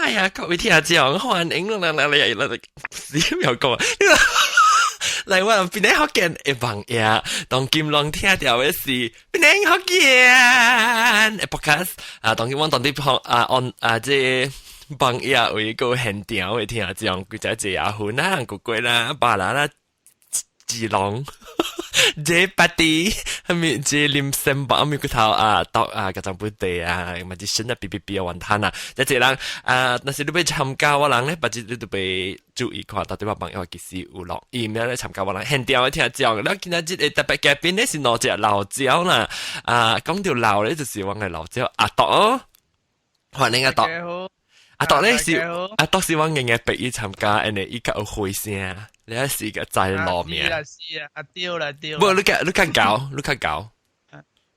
哎呀，各位聽眾，歡迎嚟少有個，嚟我邊啲學見一幫呀，當今浪聽到嘅是邊啲學見一 podcast 啊，當今我當啲學按即幫呀有一個很屌嘅聽眾，佢就係阿หุ่น啦、古貴啦、巴啦啦。จีลองเจปาตีมีเจลิมเซมบะมีกูเท้าตอกกระจังปุตเตมันจะฉันจะปีวันท่านะจะเจรังนั่นสิดูไปทำกาวหลังเนี่ยปัจจุบันดูไป注意看到底話朋友幾時有落อีเมล咧參加我啦，很屌嘅聽講，แล้ว今日特別嘉賓咧是攞隻老椒啦，講條老咧就是我嘅老椒阿朵，歡迎阿朵。阿朵咧是阿朵是我硬嘅俾伊參加，and 伊較有回聲，你係是個在路面。是啊，阿丟啦丟。不，你較搞，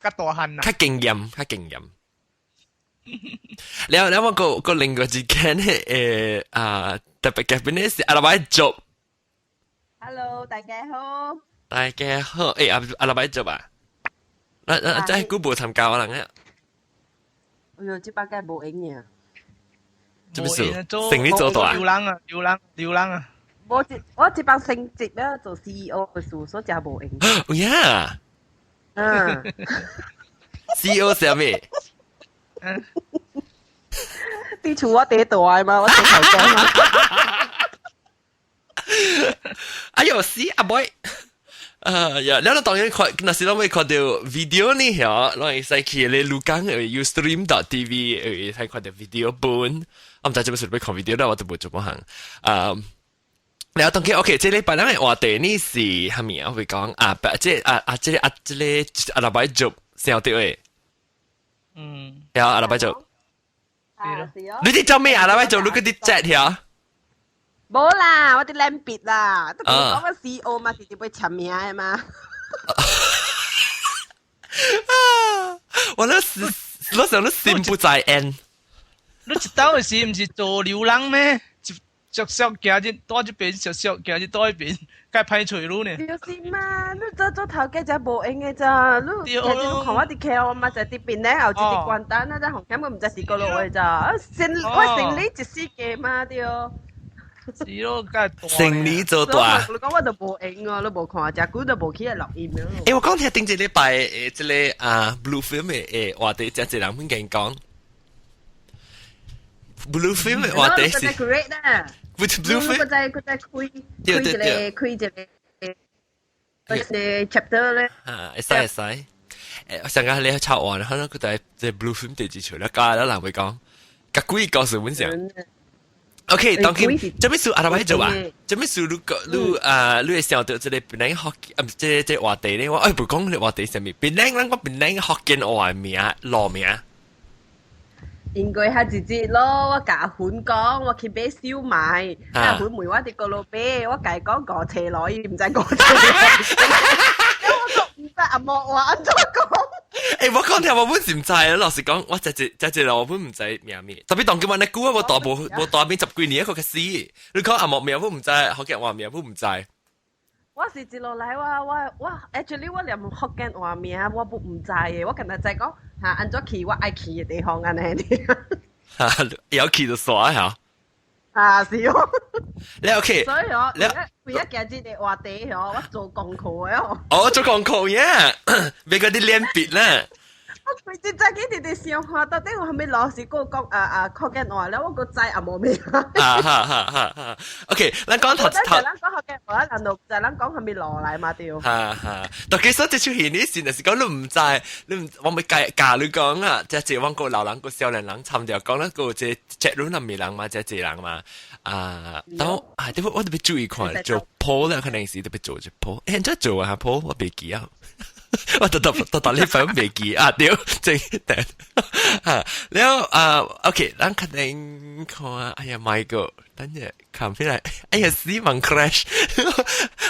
較大漢啊，較經驗。แล้วมันก็ลิงก์之間咧特別嘉賓咧是阿拉伯族。Hello，大家好。大家好，阿拉伯族啊，真係古冇參加可能嘅。哎呦，這把梗係冇影嘅。做咩事？成年做大。流浪啊！我這幫升職咧做 CEO 嘅事，所以就冇影。哦呀！CEO 是咩？啲厝我第大嘛，我第頭講嘛。哎呦，死阿 boy！呀，แล้ว當然看，那時我咪看到 video 呢，嚇，我係使去你錄緊Ustream.tv，睇看到 video 本，我唔知做咩事要看 video 啦，我都冇做乜行。แล้ว當然 OK，即係禮拜兩嘅話題呢是係咪啊？會講即阿拉伯族先有啲誒，有阿拉伯族。你啲做咩阿拉伯族？你嗰啲 chat 嚇？冇啦，我啲靚別啦，都講個 CEO 嘛，直接會簽名嘅嘛。我想你心不在焉。你一兜是唔是做流浪咩？着小行日多一邊，着小行日多一邊，該派除路呢？就是嘛，你做頭家就冇用嘅咋，你日日都看我啲劇啊嘛，就啲邊咧後自己關單啦，真紅咁唔就係個路嘅咋，我成你一世嘅嘛對。是咯，梗係成年做大。你講我就冇影啊，你冇看，只股就冇起嚟錄音咯。我講聽頂一禮拜即個Blue Film 嘅話題，只人本勁講 Blue Film 嘅話題是。佢在 Blue Film。佢在開一個 chapter 咧。會使。上個你抄完，可能佢在即 Blue Film 第幾出啦？家啦人會講，甲鬼告訴本上。OK， 當然，做咩事阿拉伯做啊？做咩事你會想到即係本來學即話題咧？我唔講你話題上面，本來我本來學見我名攞名。應該係直接咯，我甲款講，我去買燒賣，甲款梅我哋個老闆，我計講個車來，唔知個車來。我都唔知阿莫話安怎講。我講聽我本是唔知啊，老實講，我只老本唔知名咩。特別當今晚你估我大邊10幾年一個嘅事，你講阿莫名本唔知，學嘅話名本唔知。我是接落嚟我 actually 我連福建話名我都唔知嘅，我近日就係講嚇按咗去我愛去嘅地方啊呢啲。有去就耍嚇。是哦。你 OK？所以我每一件節嘅話題我做功課嘅哦。哦，做功課呀，俾嗰啲練筆啦。我佢真係幾哋想下，到底我係咪老師嗰個講福建話咧？我個仔阿冇咩。OK，咱講頭。咱講福建話，難道就咱講係咪落嚟嘛？掉。但其實即出現呢事，就是講你唔知，我咪教你講啊，即係往個老人個少年人參掉講咧，個即係人咪人嘛，即係人嘛。但我特別注意看做 po 咧，可能是特別做隻 po，現在做啊 po，我未記啊。我特呢份未記啊！屌，正定แล้วOK，咱肯定看啊！哎呀 ，Michael，等陣看起來，哎呀，死亡 crash！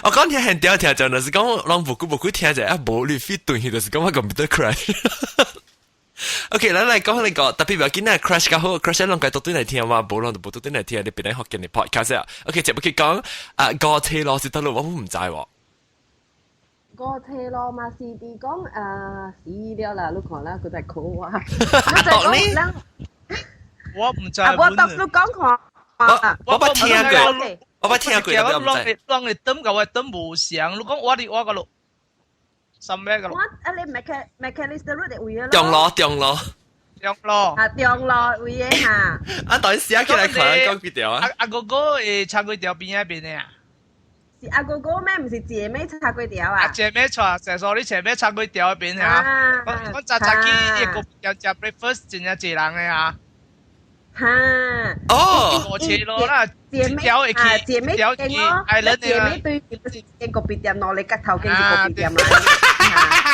我講聽很屌聽，就係講讓冇聽就啊，冇你 fit 斷去，就是講我個唔得 crash。OK，咱嚟講呢個特別要緊啊 ，crash 較好 ，crash 讓佢到底嚟聽嘛，冇讓到到底嚟聽，你邊嚟學緊你 podcast 啊 ？OK，接唔接講個車咯，是得咯，我唔知喎。個車咯嘛是啲講死了啦，你看啦，佢在哭啊！阿當呢？我唔知。我讀書講看。我捌聽過，我捌聽過，我唔知。讓你等個我等無相，你講我個路，什麼個路？我你McAllister Road 位咯。中路。中路。中路位嘅嚇。等寫起來看講幾條啊？阿哥哥誒，叉粿條邊一邊嘅啊？是阿哥哥咩？唔是姐妹叉粿條啊？姐妹叉，成數你姐妹叉粿條邊啊？我早起一個要食 breakfast， 真係濟人嘅啊！哈哦，我切咯啦，姐妹啊，姐妹店咯，姐妹對一個別店咯，你吉頭經一個別店啦。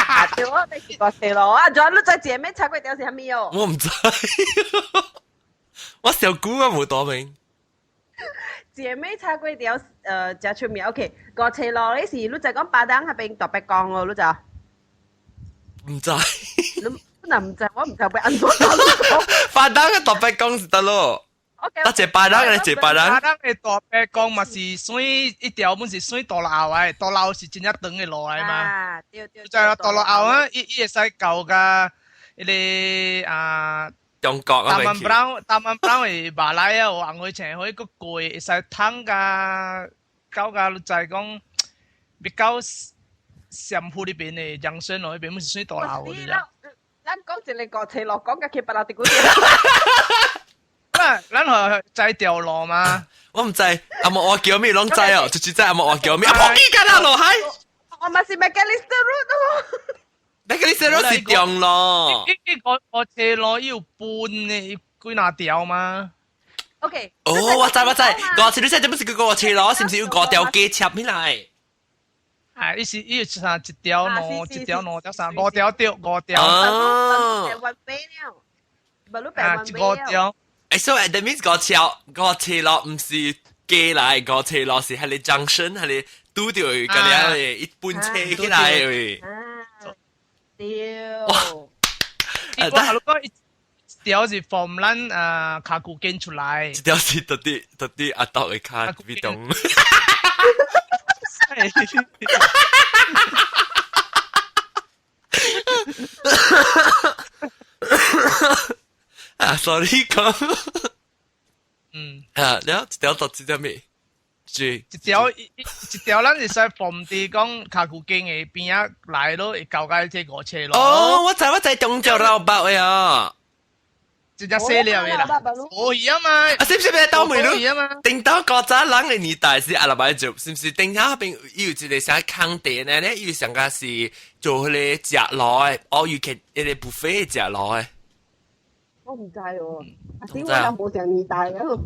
啊，對我哋試過切咯，啊，仲有你在姐妹叉粿條是蝦米哦？我唔知，我小姑啊冇多明。姐妹叉粿條就出名 ，OK， 個切咯，你是你就講巴登喺邊特別講咯，你就唔知。嗱唔知，我唔知俾按咗講。巴登嘅特別講是得咯。得隻巴登嘅，隻巴登。巴登嘅特別講嘛是水一條本是水大樓嘅，大樓是真一長嘅路嚟嘛。啊，對。就係大樓啊，伊會使舊噶，迄個啊。中國啊，大萬不啷會馬來啊，我紅去前去個貴，會使湯噶，搞個就係講比較上鋪呢邊嘅陽春路呢邊，唔是水大樓嗰啲啦。咱講一個車路，講嘅佢白樓地股啲。咱係在條路嘛。我唔知，阿莫我叫咩攏知哦，就知阿莫我叫咩，阿婆幾間啊路係？我咪是 McAllister Road 咯。McAllister Road 是中路。我車路要半嘅，幾哪條嘛 ？OK。哦，我知。我知你真係點解是個車路？是唔是要個條機插起來？係，伊是要上一條路，一條路得上五條條，五條。哦。啊，五條。So that means 個車路唔是機來，個車路是喺你 junction，喺你拄到嗰啲一般車起來嘅。對。我係如果一條是從咱卡古經出來，一條是特啲阿斗嘅卡比動。啊 ，sorry 講，啊，แล้ว一條到一條咩？一條咱是使逢啲講卡古經嘅邊啊來咯，會交解這個車咯。哦，我知中州老伯嘅啊，真係犀利嘅啦，可以啊嘛。啊，是唔是咩倒霉咯？可以啊嘛。定到嗰陣人嘅年代是阿拉伯做，是唔是？定下邊有一個啥坑店呢？咧有上個是做佢哋食落嘅，哦，尤其一個 buffet 食落嘅。我唔知喎，阿點我又冇上年代嘅。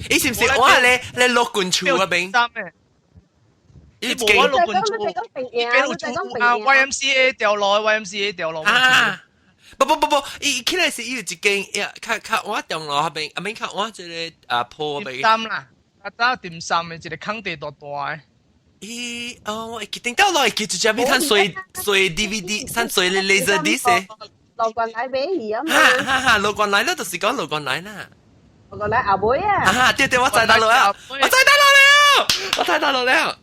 你是唔是我係你樂觀處嗰邊？你冇我樂觀處，你俾路處啊 YMCA 掉落 YMCA 掉落。啊！不，伊起來是有一間呀，看我中路嗰邊，阿邊看我即個鋪嗰邊。點心啦，打點心嘅一個坑地大大嘅。咦？哦，我記定到落去就只邊睇水 DVD， 睇水嘅 laser disc。路過來買魚啊嘛！哈，路過來啦，就是講路過來啦。路過來阿妹啊！對，我知道了，我知道了。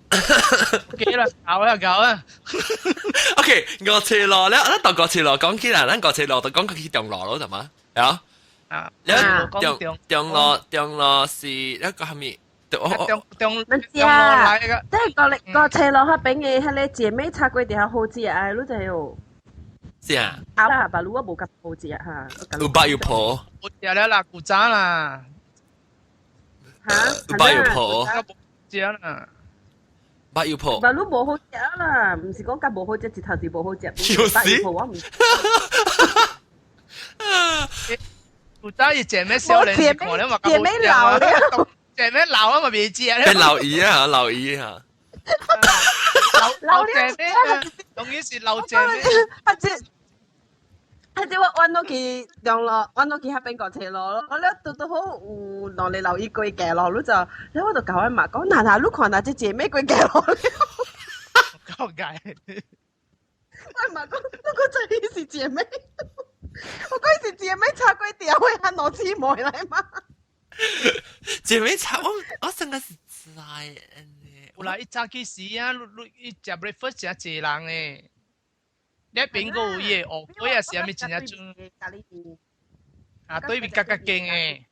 幾啦，搞啊 ！OK， 我車路咧，咱到個車路講起來，咱個車路就講去中路咯，係嘛？啊，中路是一個係咪？中路來嘅，即係個車路嗰邊嘅係你姐妹叉粿條好食啊，你就係。是啊，啊，巴魯啊冇咁好食啊嚇，有白有婆，好食啦，古早啦，嚇，有白有婆，食啦，白有婆，巴魯冇好食啦，唔是講緊冇好食，直頭是冇好食，白有婆我唔。古早以前咩少年時看咧嘛，姐妹老咧，姐妹老啊嘛未食咧，變老姨啊，老姨啊。老姐妹啊，終於是老姐妹。或者我揾到佢上落，揾到佢喺邊個車路咯。我咧都好有落嚟留意佢嘅路，你就你喺度教阿媽講，嗱，你看下隻姐妹佢嘅路。講解。阿媽講，那個真是姐妹，我嗰是姐妹叉粿條，我係攞姊妹嚟嘛。姐妹叉，我真係是知嘅。有啦，一早起時啊，你食 breakfast 食濟人誒。你邊個有嘢？哦，嗰日是咪真係做？啊，對面格格勁誒。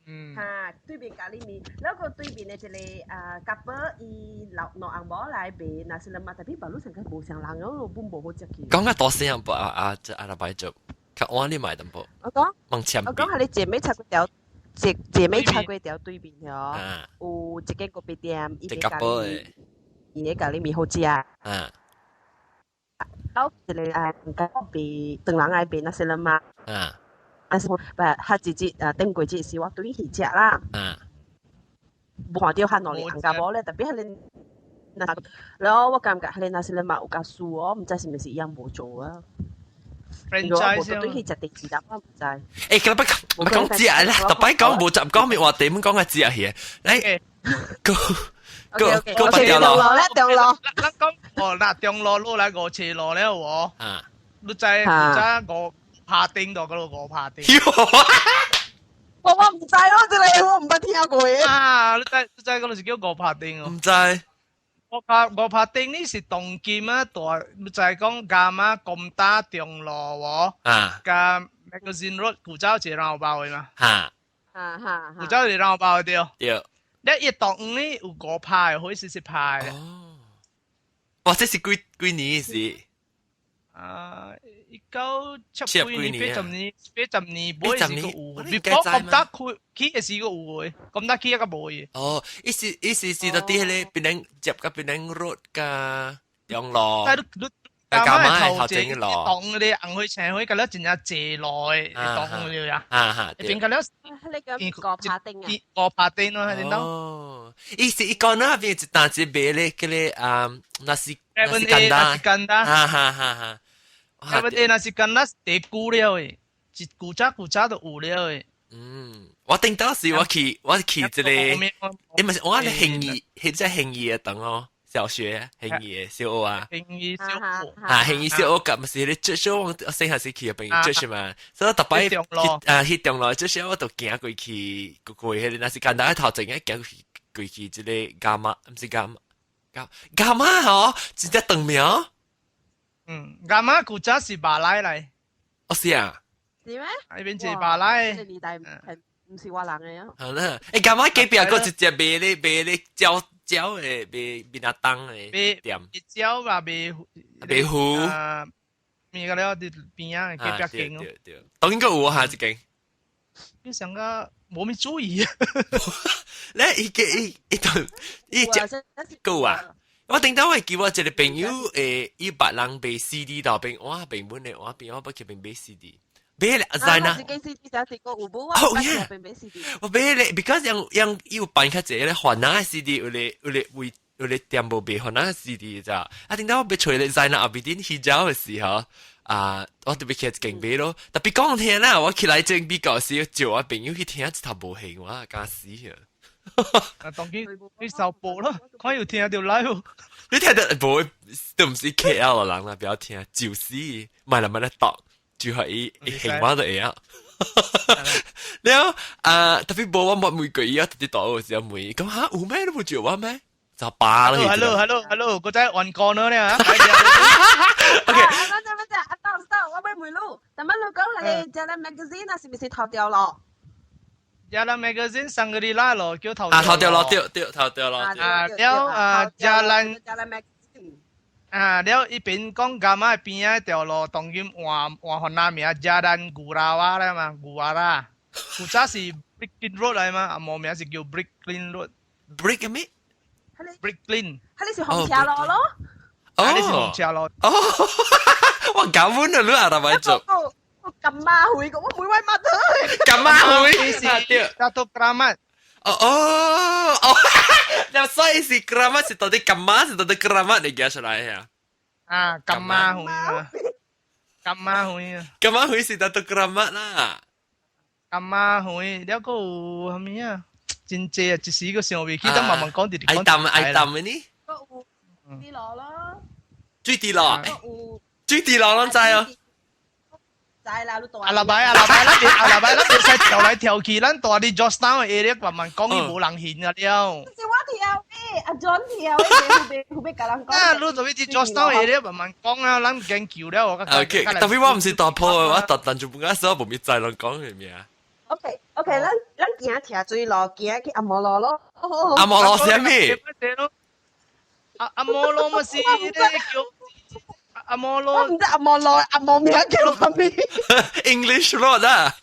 嚇對面咖喱麵，แล้วก็對面嘅一個couple伊落紅包來賣，那是啦嘛，但係馬路上佢冇上人咯，本冇好食嘅。講下多聲不即阿拉伯做，佢按你買淡薄。望前邊。我講係你姐妹擦嗰條，姐妹擦嗰條對面嗬，有一個咖啡店，伊嘅咖喱，伊嘅咖喱麵好食啊。แล้ว一個咖啡等人來賣，那是啦嘛。但是他自己頂過節時我對去食啦，冇看到佢攞嚟紅咖咧，特別係你，然後我感覺係那時你買有加數哦，唔知是唔是一樣冇做啊？如果冇對去食第二粒，我唔知。誒，咁不講節日啦，特別講冇集講咩話點講嘅節日嘢，嚟個中路咧，中路。咱講嗱，中路路來5斜路咧喎，你知5拍丁度嗰度5拍丁。我唔知咯，真係我唔捌聽過嘅。你知嗰度是叫5拍丁哦？唔知。5拍丁呢是當今啊，大你就係講啱啊，咁大中路喎。加 Magazine Road 古州是讓包嘅嘛？古州是讓包嘅對。對。你一檔呢有5拍，可以40拍。哦。哇！這是幾年嘅事？1970年、80年、80年，每是個有。你講咁大起嘅是個有嘅，咁大起一個冇嘅。哦，意思到啲咧，變成接個變成 road 噶中路。但係頭前檔嗰啲紅灰青灰，咁咧真係借來檔嗰啲呀。變咁咧，你個5拍丁啊？5拍丁咯，係點講？哦，意思一個呢邊一單子賣咧，嗰啲那是干單，哈。那是干單地久了誒，一古早都有了誒。我頂到時我去一個，你咪我喺興義，喺在興義嘅等咯，小學興義小學啊。興義小學。興義小學咁咪是你最少我細下時去嘅朋友最少嘛，所以特別去中路最少我都行過去，過去那是干單頭前嘅行過去一個伽馬，唔是伽馬嗬，直接長苗。伽馬古早是馬來嚟。哦是啊。是咩？呢邊是馬來。年代唔是華人嘅啊。好啦，伽馬隔壁個一隻賣咧椒嘅賣邊啊當嘅店。賣椒嘛賣糊。咩個了啲邊啊隔壁間咯。對，當應該有下一間。你上個冇咩注意啊？咧一個啊！我頂到我叫我一個朋友伊別人賣 CD 到邊，我平本咧，我邊我不佢邊買 CD，買咧在哪？自己 CD 就係個有冇啊？哦呀，我買咧 ，because 樣要辦卡者咧，換那 CD 有咧店冇賣換那 CD 咋？我頂到我俾除咧在那後邊啲去找嘅時候，我特別去勁買咯。特別講聽啦，我起來正比較少，叫我朋友去聽一頭無興，我假死啊！當佢受報咯，佢要聽條 live。你聽得冇都唔是 KL 嘅人啦，不要聽，就是買嚟買嚟讀，就係一興話都係啊。然後特別冇我冇每個月特別多嘅時候每咁嚇有咩都冇做話咩？就罷啦。Hello，個仔按過咗咧嚇。OK，我俾梅路，但乜你講你就係 magazine 啊？是唔是頭掉落？Jalan Magazine Shangri-La 咯，叫頭掉落。頭掉落。Jalan Magazine。了一邊講幹嘛？邊啊條路當今換哪名？Jalan Gurawa 啦嘛，Gurawa。古早是 Bricklin Road 嚟嘛，冇名是叫 Bricklin Road。Brick 咩 ？Bricklin。係你是紅車路咯？哦，你是紅車路。哦，我搞混了，你阿拉伯做。Cầm ma hủy cũng có mũi quay mặt thôi. Cầm ma hủy Dato Kramat. Yang saya si Kramat si tadi Kamas si tadi Kramat ni guys lah ya. Cầm ma hủy. Cầm ma hủy si Dato Kramat lah. Cầm ma hủy, dia có gì à? Chính chế chỉ是個上位，記得慢慢講啲。ai tầm ni? Đi lò đó. Truy đi lò. Truy đi lò lắm sai không? 阿拉伯咱哋使跳來跳去，咱大啲 Georgetown 嘅 area 慢慢講，伊冇人現啊了。是我跳嘅，阿 John 跳嘅，佢俾甲人講。你做咩啲 Georgetown 嘅 area 慢慢講啊，咱研究了。OK，特別我唔是大鋪嘅，我特登做半間時候冇咩再人講係咩啊？ OK， OK，咱行斜水路，行去阿摩罗咯。阿摩羅是咩？阿摩羅咪是咧叫阿摩我羅，唔知阿摩羅阿摩名叫乜嘢？ English road 啊！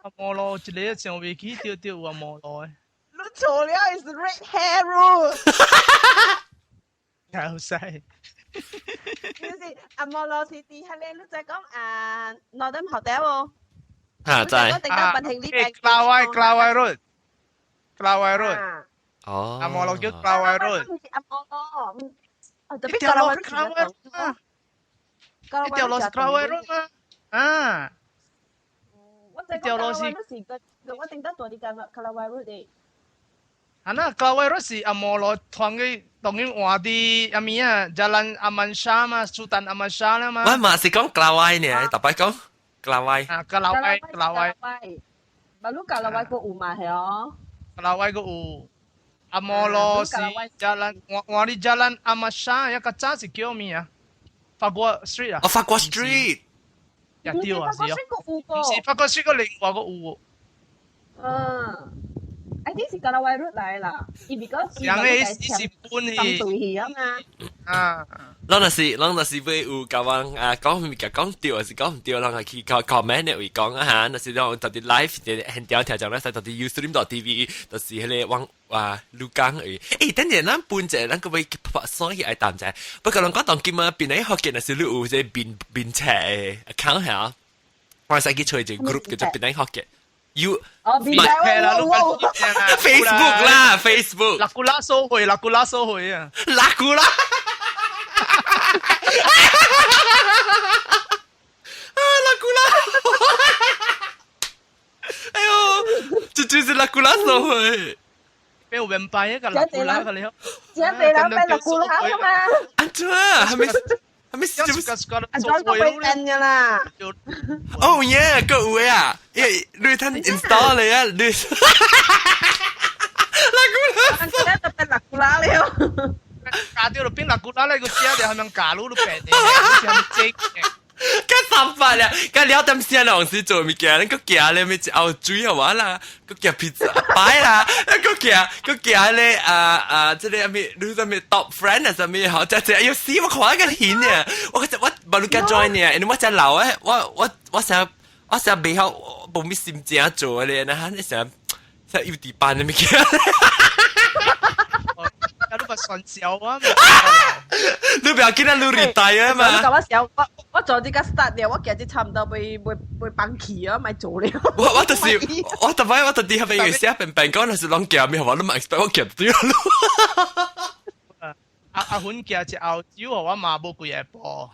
阿摩羅一個上未起掉阿摩羅嘅，你錯了，is red hair road。好犀。就是阿摩羅是啲係咧，你就講Northern Hotel 喎。嚇真我定得笨興呢邊。Klawai Road，哦。阿摩羅叫 Klawai Road，阿摩羅，特一別條路去格拉威 Klawai Road 嘛，一條路是 Klawai Road 嘛，啊，一條路是，我定得多啲格拉威 road 嘅。啊那 Klawai Road 是阿摩羅團嘅當然話啲阿咪啊，Jalan Aman Shah 嘛，Sultan Aman Shah 啦嘛，我嘛是講格拉威呢，特別講格拉威。啊Klawai，巴魯格拉威個有嘛係哦。Klawai 個有。阿摩羅是 Jalan， 我啲 Jalan Aman Shah 一個站是叫咩啊？法國 Street 啊？哦，法國 Street。一條啊是哦，唔是法國 Street 個另外個有。I think 是格拉威 road 嚟啦，因為嗰人嘅是搬去對去啊嘛。啊，咱若是要有甲阮講物件講對，還是講唔對，咱去comment 嚟會講啊嚇。若是咱到啲 live 嘅現條條就咧，使到啲 Ustream.tv，就是迄個網錄講誒。誒，等陣咱搬者，咱個會拍所以愛談者。不過咱講當今啊，邊啲學嘅若是你有即邊車嘅 account 嚇，我使去做一個 group 叫做邊啲學嘅。You 邊係喎 Facebook 啦 ，Facebook。拉古拉收回啊！拉古拉。拉古拉。哎呦，這就是拉古拉社會。俾我明白一個拉古拉嘅你好。只係人俾拉古拉啊嘛。安怎係咪？係咪有時間安怎都會變嘅啦。哦耶，個有嘅啊，你睇 install 嚟啊，你。拉古拉。安怎都變拉古拉了。假掉就變拉古拉咧，個車就係咪假佬都平嘅，好似係咪正嘅？咁三法啦，咁了點先啦，黃時做物件，你個夾咧咪一後水好玩啦，個夾 pizza 擺啦，個夾咧即係咩？你做咩 top friend 啊？做咩好？即係要試我看一個片啊！我冇你加 join 呢，因為我只老啊，我成背後冇咩心情做咧，那你成要地班嘅物件。有啲咪順手啊！你不要見到你 retire 啊嘛！我時候我做呢個 start 了，我其實差唔多被放棄啊，咪做了。我就是我特別我特啲係咪寫病講係啷夾咩？我都唔 expect 我夾對咯。阿款夾隻澳洲我嘛冇幾嘢播。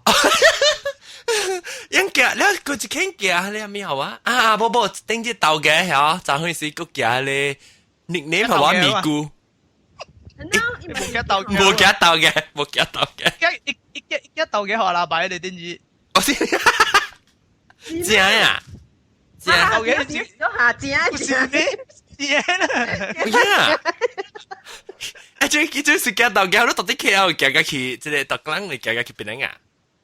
因夾你佢只傾夾你係咩好啊？冇頂隻豆嘅嚇，就開始個夾你 nickname 係話咪咕。冇夾豆嘅，冇夾豆嘅，冇夾豆嘅。一豆嘅學喇叭你點知？我先正呀，正豆嘅正咗下正正呀。最是夾豆嘅，我都到底 KL 夾去，即係特登嚟夾去邊啊？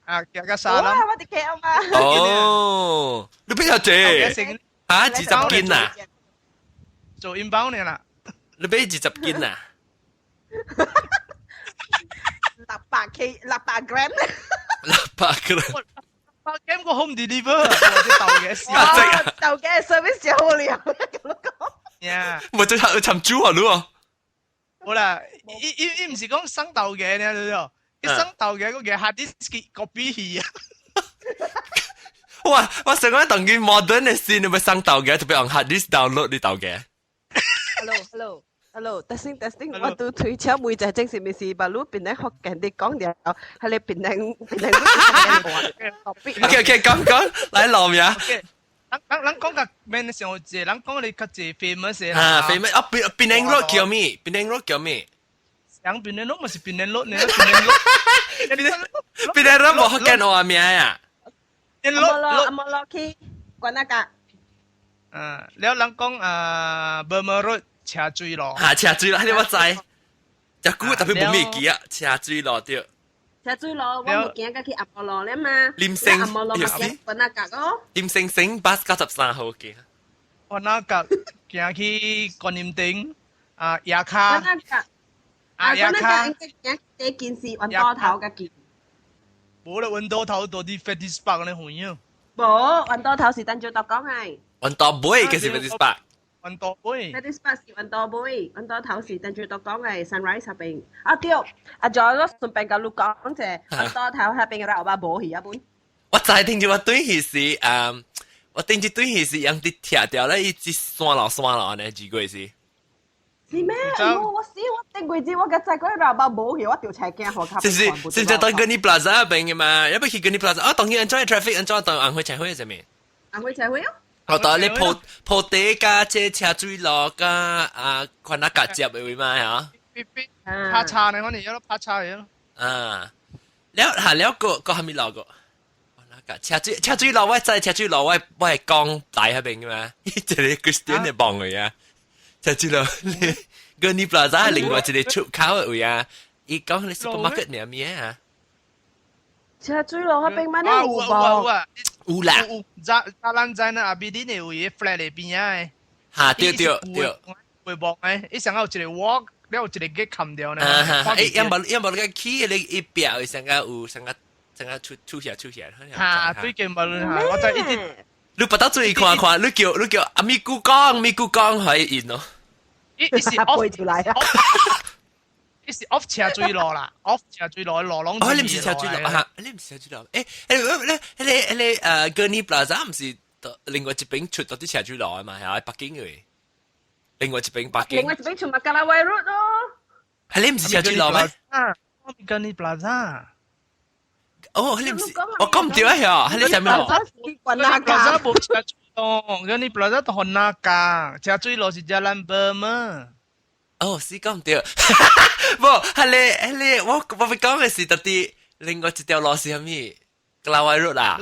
啊，夾沙啦。我哋 KL 嘛。哦，你邊有借？嚇，20斤啊？做 inbound 嘅啦。你俾20斤啊600 gram ？600 gram。8 個 home deliver，豆嘅事。豆嘅 service 就好了，咁講。呀，冇最後尋豬啊，咯。好啦，依唔是講生豆嘅，你睇到？一生豆嘅嗰個係啲個 B 氣啊。我成日當佢 modern 嘅先，你咪生豆嘅，特別用 hard disk download 啲豆嘅。Hello, testing. 我都推敲每隻正是咪是把路邊咧學緊啲講嘢，係你邊咧OK， 講嚟落呀。咱講個咩時候啫？咱講你較濟 famous 嘅啦。famous 啊，Penang Road 叫咩？Penang Road 叫咩？講 Penang Road 咪是 Penang Road 呢？Penang Road 冇學緊我名呀。阿莫洛去關那個。แล้ว咱講Burma Road。車水路，車水路，你我知。只股特別冇咩記啊，車水路對。車水路，我冇見過去阿摩羅咧嘛。廉城，阿摩羅咪見關那個咯。廉城巴93號嘅。我那個行去觀音頂夜卡夜卡，第一件事揾多頭嘅件。冇啦，揾多頭到啲 Fetish Park 嗰啲會啊。冇揾多頭是等住讀講係。揾多杯嘅是 Fetish Park。揾多杯。Fetish Park 是揾多杯，揾多頭是等住讀講係 Sunrise 入邊。對，再我順便甲你講者，揾多頭入邊嘅牛巴冇去一本。我就係聽住我對佢是我聽住對佢是用啲貼掉咧，一直酸落呢，幾句是。是咩？我頂鬼子我嘅仔嗰啲牛巴冇去，我條斜鏡河卡。是當跟你 Plaza 入邊嘅嘛？要不去跟你 Plaza？當然 enjoy traffic，enjoy 當紅會茶會係咩？紅會茶會啊！我當你鋪地加即車水路加看下夾接嘅位嘛嚇。拍叉呢？我哋有得拍叉嘢咯。แล้วก็係咪路個？車水路我知車水路我係江大喺邊嘅嘛？呢就係 Christian 嘅幫佢啊。車水路跟你 Plaza 另外一個出口嘅位啊，伊講你 supermarket 咩咩啊？車水路嗰邊乜都有噃。有啦，咱在那阿邊啲呢位 flat 裏邊啊，嚇對，會บอก誒，一上有一個 walk，你有一個 gate 冚掉呢。有冇你個 key 你一表上個有上個出下。嚇，最近冇嚇，我就一直。你不得注意看，你叫阿咪姑講可以贏咯。一是 off 條嚟啊！一是 off 車水路啦 ，off 車水路羅朗。哦，你唔是車水路啊？你唔是車水路？你Gurney Plaza 唔是另外一邊出到啲車水路啊嘛？係北京嘅。另外一邊北京。另外一邊出麥加拉威 road 咯。係你唔是車水路咩？Gurney Plaza。哦，你唔是，我講唔掉啊！係你上面路。Gurney Plaza 冇車水路，Gurney Plaza 同那架車水路是Jalan Burma。哦，是講唔掉。不，係你，我講嘅是到底另外一條路是咩？格拉威 road 啊？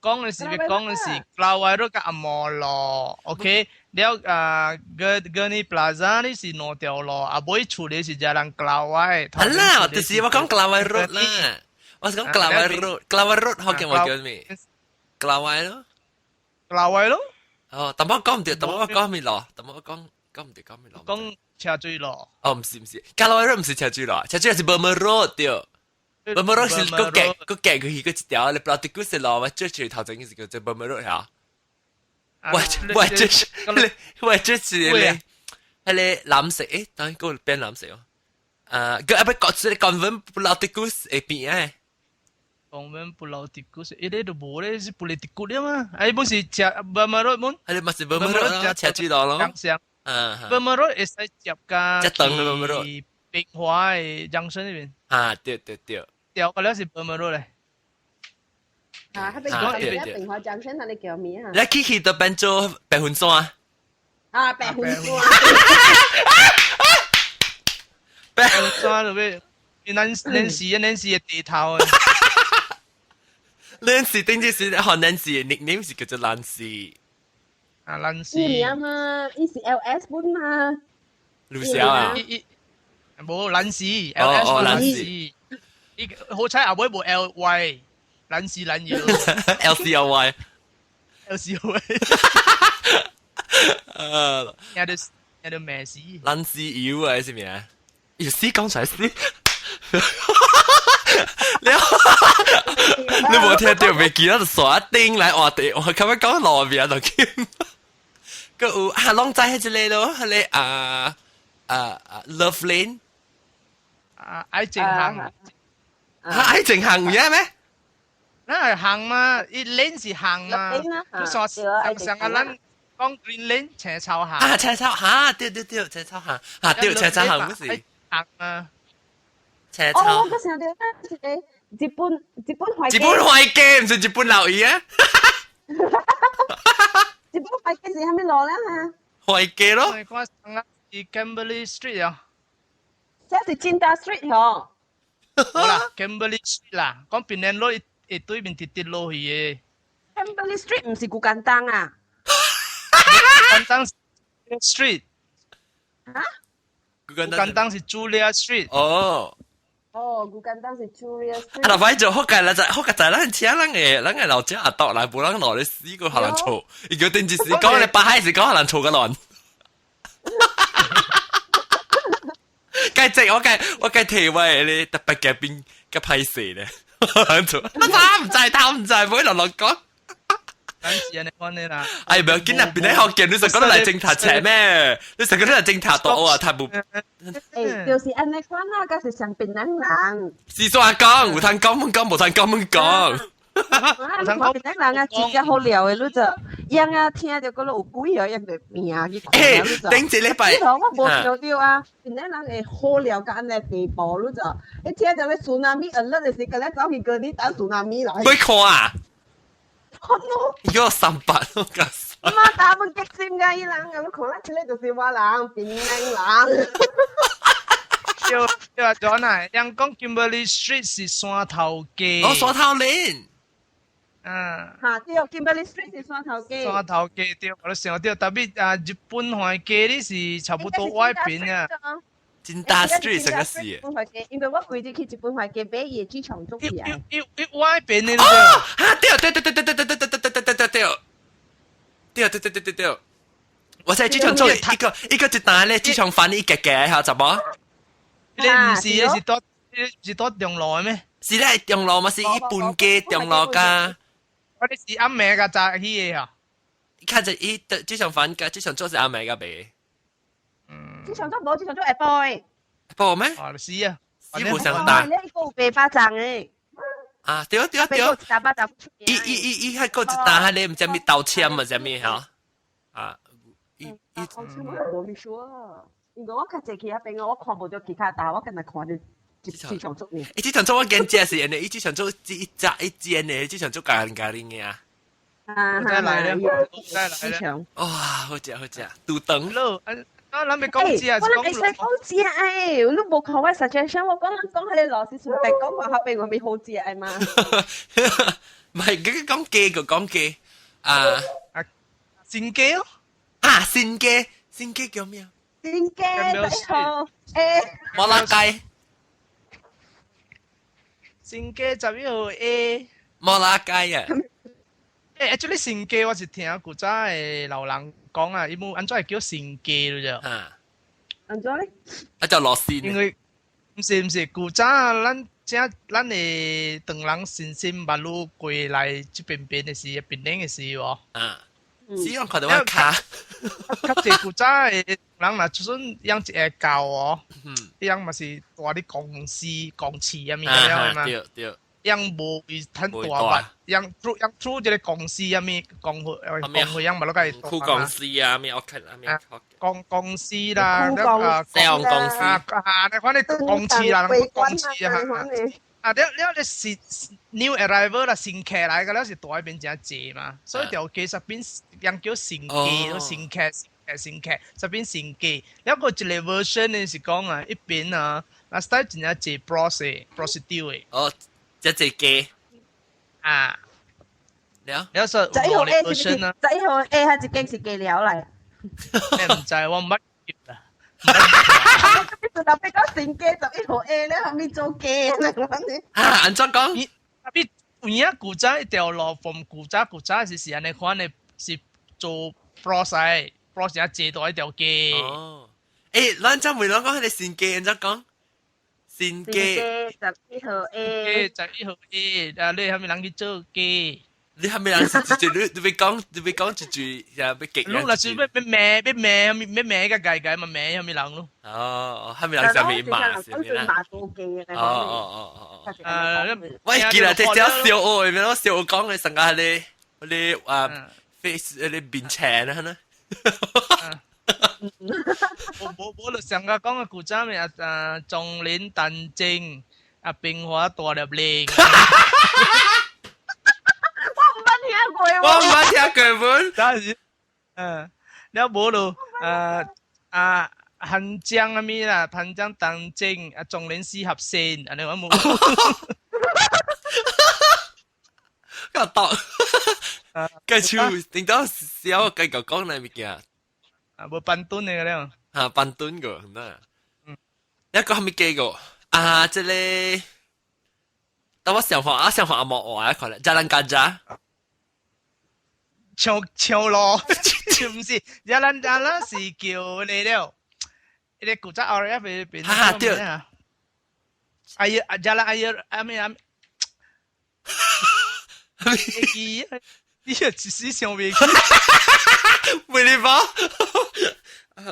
講嘅是 Gawai Road กับอมร路 ，OK？ แล้วGurney Plaza นี่是兩條路，啊，每處理是Jalan Gawai。係啦，就是我講 Gawai Road 啦，我講 Gawai Road，Gawai Road 學嘅我叫咩？Gawai 咯 ，Gawai 咯。哦，但我講唔掉，但我講咩路？但我講唔掉，講咩路？講車水路。哦，唔是，Gawai Road 唔是車水路，車水路是 Burma Road 對。Burma Road 是個夾佢一條，你不知道啲是路，我最最頭前是叫做 Burma Road 嚇。喂，這是咧，係咧藍色誒，當然個變藍色哦。個阿伯講出嚟講文不老的故事誒邊誒。講文不老的故事，呢啲都冇咧，是 political 啊嘛。誒，本是車 Burma Road 本。係咧，咪是 Burma Road 咯，車水路咯。Burma Road 係使接㗎。即等 Burma Road。碧華嘅junction 呢邊。對。掉個咧是 Burma Road 咧。喺邊講一定可掌聲，你叫咩啊？你去到變做白雲山。白雲山。白雲山嗰邊，Nancy 嘅地頭啊。Nancy 頂住是學 Nancy 嘅 nickname 是叫做 Nancy。Nancy。呢年嘛，呢是 LS 本嘛。Lucia 啊。冇 Nancy。哦 Nancy。好彩阿妹冇 LY。撚要 LCLY 有啲咩事？撚屎妖啊！係咩啊？要屎講出嚟屎！你冇聽到未？見到傻丁嚟我哋，我咁樣講路邊度見。個有下浪仔喺這裡咯，係你Love Lane 愛情行愛情行嘢咩？那行嘛，一 lane 是行嘛，佢說上個 lane 講 green lane 斜草行。啊，斜草行，對，斜草行，啊，對，斜草行嗰時行啊，斜草。哦，嗰時候對，日本會計唔係日本留意啊？日本會計是係咩路咧嚇？會計咯。我上個是 Kimberley Street 啊。即係Cinta Street 嗬。好啦 ，Kimberley Street 啦，講邊條路？對面跌落去嘅。Kimberley Street 唔是古簡單啊。簡單 Street。嚇？古簡單是 Julia Street。哦。哦，古簡單是 Julius。啊，老闆就好計啦，就好計就係咱嘅老家阿度來，無人攞你死個可能嘈，如果定住時講你巴閪時講可能嘈個亂。繼續我計提位你特別嘅邊嘅批示咧，做他唔制，唔會落講。等時你講你啦。哎，唔要緊啊！邊啲學見你成日都嚟正塔斜咩？你成日都嚟正塔度啊！太冇。誒，就是安尼講啦，嗰時上邊人。是說講，有通講，冇通講。我邊人啊，真正好聊嘅，你就樣啊，聽到嗰度有鬼啊，樣就命去看啊，你就。頂一禮拜。呢堂我冇想到啊，邊人會好聊到安尼地步，你就一聽到咧蘇拿米，alert 嘅時候咧走去嗰啲打蘇拿米來。會看啊？如果300我講。媽打本激心㗎，依人咁可能出嚟就是話人邊人。叫咗嗱，人講 Kimberley Street 是山頭街。哦，山頭鏈。嚇，對 ，Kimberley Street 是山頭街。山頭街對，我都想到，特別日本海街呢是差不多外邊啊。真大 street 成個事。因為我規日去日本海街買嘢機場捉起來。外邊呢？哦，嚇對。我在機場做一個一單咧，機場翻一格嘅，嚇，怎麼？你唔是你是多中路咩？是咧中路嘛，是一般嘅中路噶。我哋是阿妹嘅扎起嘅啊。看着伊機場翻嘅，機場做是阿妹嘅呗。機場捉冇，機場捉係 boy。boy 咩？哦，是啊。師傅上打。呢個被巴掌誒。啊，對。打巴掌。伊喺嗰一單，你唔知咩道歉嘛？知咩嚇？啊，道歉我冇你說。如果我較早去那邊，我看無到其他打，我今日看到機場捉呢。機場捉我見這是人哋，機場捉一間嘅，機場捉家人嘅啊。再來咧，機場。哇，好食，杜登咯。我諗你講字啊，我諗你講字誒，你冇看我 suggestion， 我講你老師順便講話後邊我咪好字誒嘛。唔係，佢講機啊，線機咯。啊，線機叫咩啊？線機最好誒。摩拉雞。線機11號 A。摩拉雞啊。actually 線機我是聽古早嘅老人講啊，伊冇安怎係叫線機咯啫。安怎咧？啊就落線。因為唔是古早咱嘅唐人新馬路過來這邊嘅時，邊嘅時喎。希望看到我卡。較濟古早嘅人嗱，就算養一個狗哦，養嘛是大啲公司公司啊面嘅嘛。對。養無很大吧？養 through 這個公司啊面公會養嘛，嗰個係酷公司啊，咩我睇啊咩。公司啦，上公司你講你公司啦，公司啊。你是 new arrival 啦，新客嚟嘅，你是大邊正濟嘛，所以條機實邊人叫新機咯，新客實邊新機。一個一個 version 呢是講啊，一邊啊，嗱 style 真係濟 procedure 哦，即係機啊。你說11號 A 是11號 A 係一間是機料嚟。你唔知我乜嘢啊？特別講成機11號 A 咧，後面做機咧，安怎講？特別有影古早一條路，從古早是安尼款嘅，是做 process 借到一條機。哦，咱怎會講係新機？安怎講？新機11號 A， 11號 A， 你係咪人去做機？你係咪人是你會講一句呀？要極人。嗱，是咩個計嘛？咩係咪人咯？哦，係咪人上面罵先啦？我記得即係小我，咩咯？小我講嘅成個係你啊 face 你面青啊呢？我就上個講嘅古仔咪仲鏈鄧正變化大粒靚。我唔捌聽過本。但是，你冇咯，漢江啊咪啦，漢江鄧正仲鏈四合線，你話冇？個讀，跟住頂到小繼續講嚟物件。冇半噸嚟嘅咧。半噸個，唔得。一個係咪幾個？啊，这里，等我想法阿莫話一個咧，Jalan Gajah，唱咯，唔是，Jalan Jalan 是叫你了，你古仔 RF 邊哈對，哎呀，Jalan 哎呀，阿咩阿，你你只是想未記，唔理吧，你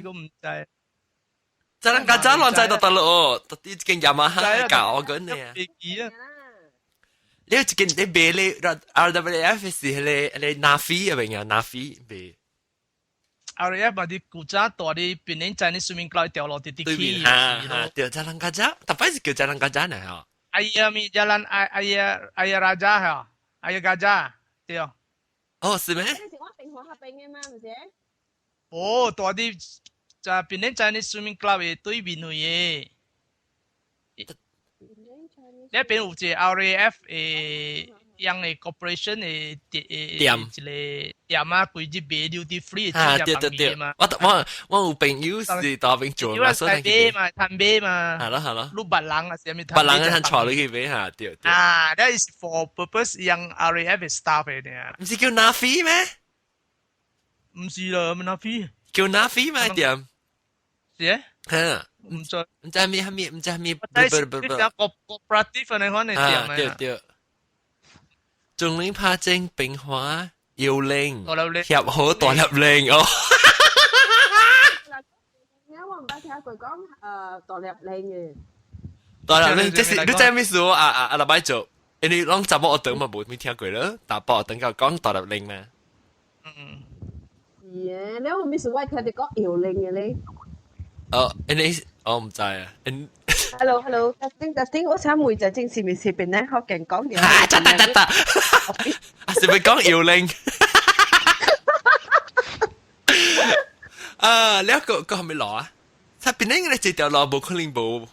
個唔知。Jalan Gajah 亂仔到咯，到啲件雅馬哈搞我緊你啊！你件你俾你 RWF 是你拿飛啊，邊啊拿飛俾。RWF 把啲古仔大啲變成在你水面嗰掉落啲對面哈，掉 Jalan Gajah，但係是叫 Jalan Gajah 呢？嗬。Ayah mi jalan ayah raja ha, ayah gajah，對。哦，是咩？你是我平衡合併嘅嘛，唔是？哦，大啲就變成在你 swimming club 嘅對面去嘅。你邊有隻 RAF 誒樣嘅 corporation 嘅店一個店啊，佢啲賣 duty free 嘅對對對，我有朋友是當邊做嘛，所以買嘛，攤買嘛，係咯係咯，碌白冷啊，係咪？白冷嘅坐你去買下，對對。啊，that is for purpose 樣 RAF 嘅 staff 嚟嘅。唔是叫拿飛咩？唔是啦，唔拿飛。叫拿飛咩店？是？嚇。唔知唔知咩，唔知咩，但係你講 cooperative 嚟講係點啊？對對。仲拎拍正冰花搖鈴，入好大入鈴哦。我唔得聽佢講大入鈴嘅。大入鈴，即是你知咩事？阿老闆做，你講怎麼我等嘛冇聽過啦，但係我等佢講大入鈴咩？嗯。是嘅，你有咩事？我聽你講搖鈴嘅你。你我唔知啊。Hello，testing，我想問就正是咪是邊咧？學勁講嘢。得，是咪講搖鈴？你一個係咪攞啊？他邊咧你直條攞冇可能冇。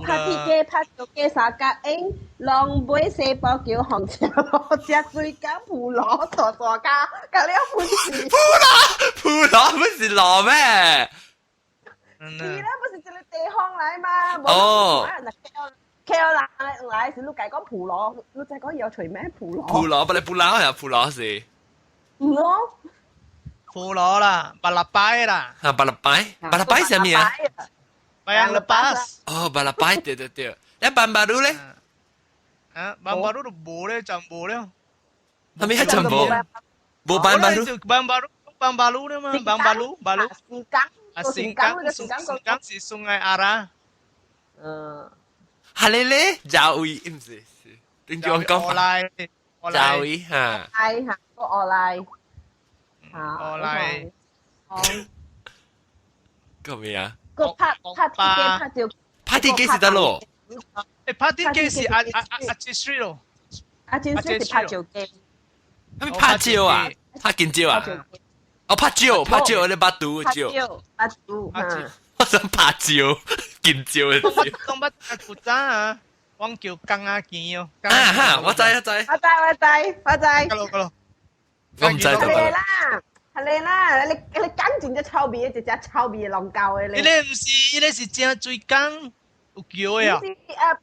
拍鐵嘅拍到嘅沙格英，浪杯四包叫紅茶攞隻最緊葡攞傻傻家，隔離一本事。葡攞不是攞咩？是啦，不是叫你地方嚟嘛？哦。K.O. 來是你講講葡攞，你再講有除咩葡攞？葡攞，不你葡攞係葡攞是。唔咯。葡攞啦，巴拉拜啦。啊，巴拉拜係咩啊？Bayang lepas。哦，巴拉拜對。你班巴魯咧？啊，班巴魯都冇咧，就冇咧。係咪係就冇？冇班巴魯。班巴魯咧嘛，班巴魯。Sengkang si Sungai Ara。Halele Jawi唔是，點講講法？Jawi 嚇。係個我嚟。我嚟。個咩啊？個拍照。拍啲機是得咯。拍啲機是阿杰斯咯。阿杰斯是拍照機。係咪拍照啊？拍見照啊？哦，拍照，你把刀照。拍照。我想拍照，見照嘅照。講乜古仔啊？我叫更阿健哦。我知。Hello。我唔知道。係你啦，你跟住隻臭味，一隻臭味浪教嘅你。你是正最更有叫嘅啊？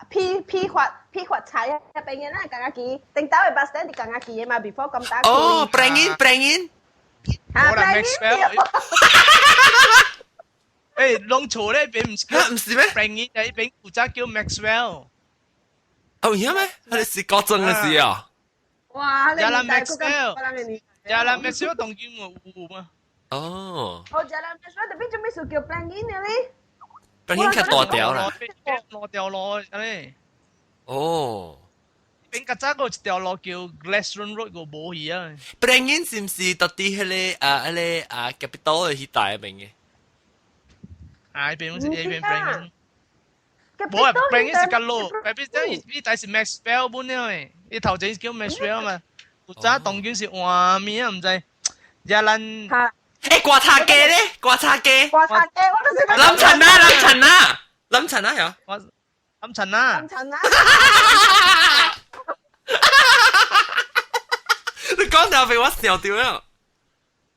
批發菜入邊嘅啦，更加記。定打去 bus stand 啲更加記嘅嘛，before 咁打。哦，bring in。我嚟 Maxwell。弄錯咧，邊唔是咩 ？bring in 喺邊負責叫 Maxwell。哦，係咩？佢哋是國政嘅事啊。哇！你Jalan Maxwell。Jalan Maxwell 同叫我嘛。哦。Jalan Maxwell 特別做咩事叫 bring in 嘅咧 ？bring in 係大條啦。大條路咧。哦。邊個揸個條路叫 Gladstone Road 個冇去啊 ？bring in 是唔是特啲嗰啲capital 嘅去大入面嘅？邊好似呢邊 bring in。冇啊 ，bring in 是個路，呢底是 Maxwell 本咧，呢頭前叫 Maxwell 嘛。古早當卷是畫面啊，唔知。Jalan。刮擦機咧，刮擦機。我都識。lâm塵啊，有。lâm塵啊。你講就俾我笑掉啦。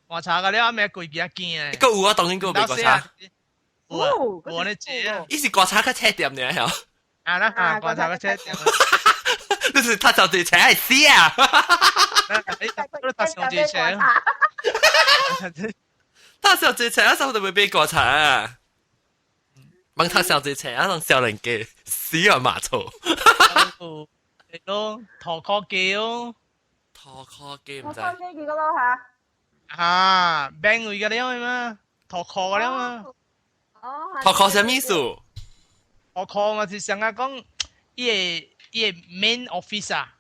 刮擦嘅你啱咩攰幾驚啊？個有啊，當然個俾刮擦。我呢姐啊，伊是刮擦个车店呢，係。啊啦啊，觀察個車店，你是他就對車係死啊！你都搭上這車，他上這車，我就會俾刮擦啊！問他上這車，啊，讓小人嘅死啊馬槽。係咯，陀殼機咯，拖 call 機唔知。我開機嗰度嚇。啊，bank 會嘅了嘛，陀殼嘅了嘛，拖 call 什麼意思？陀殼嘛是上下講，伊個 main office 啊，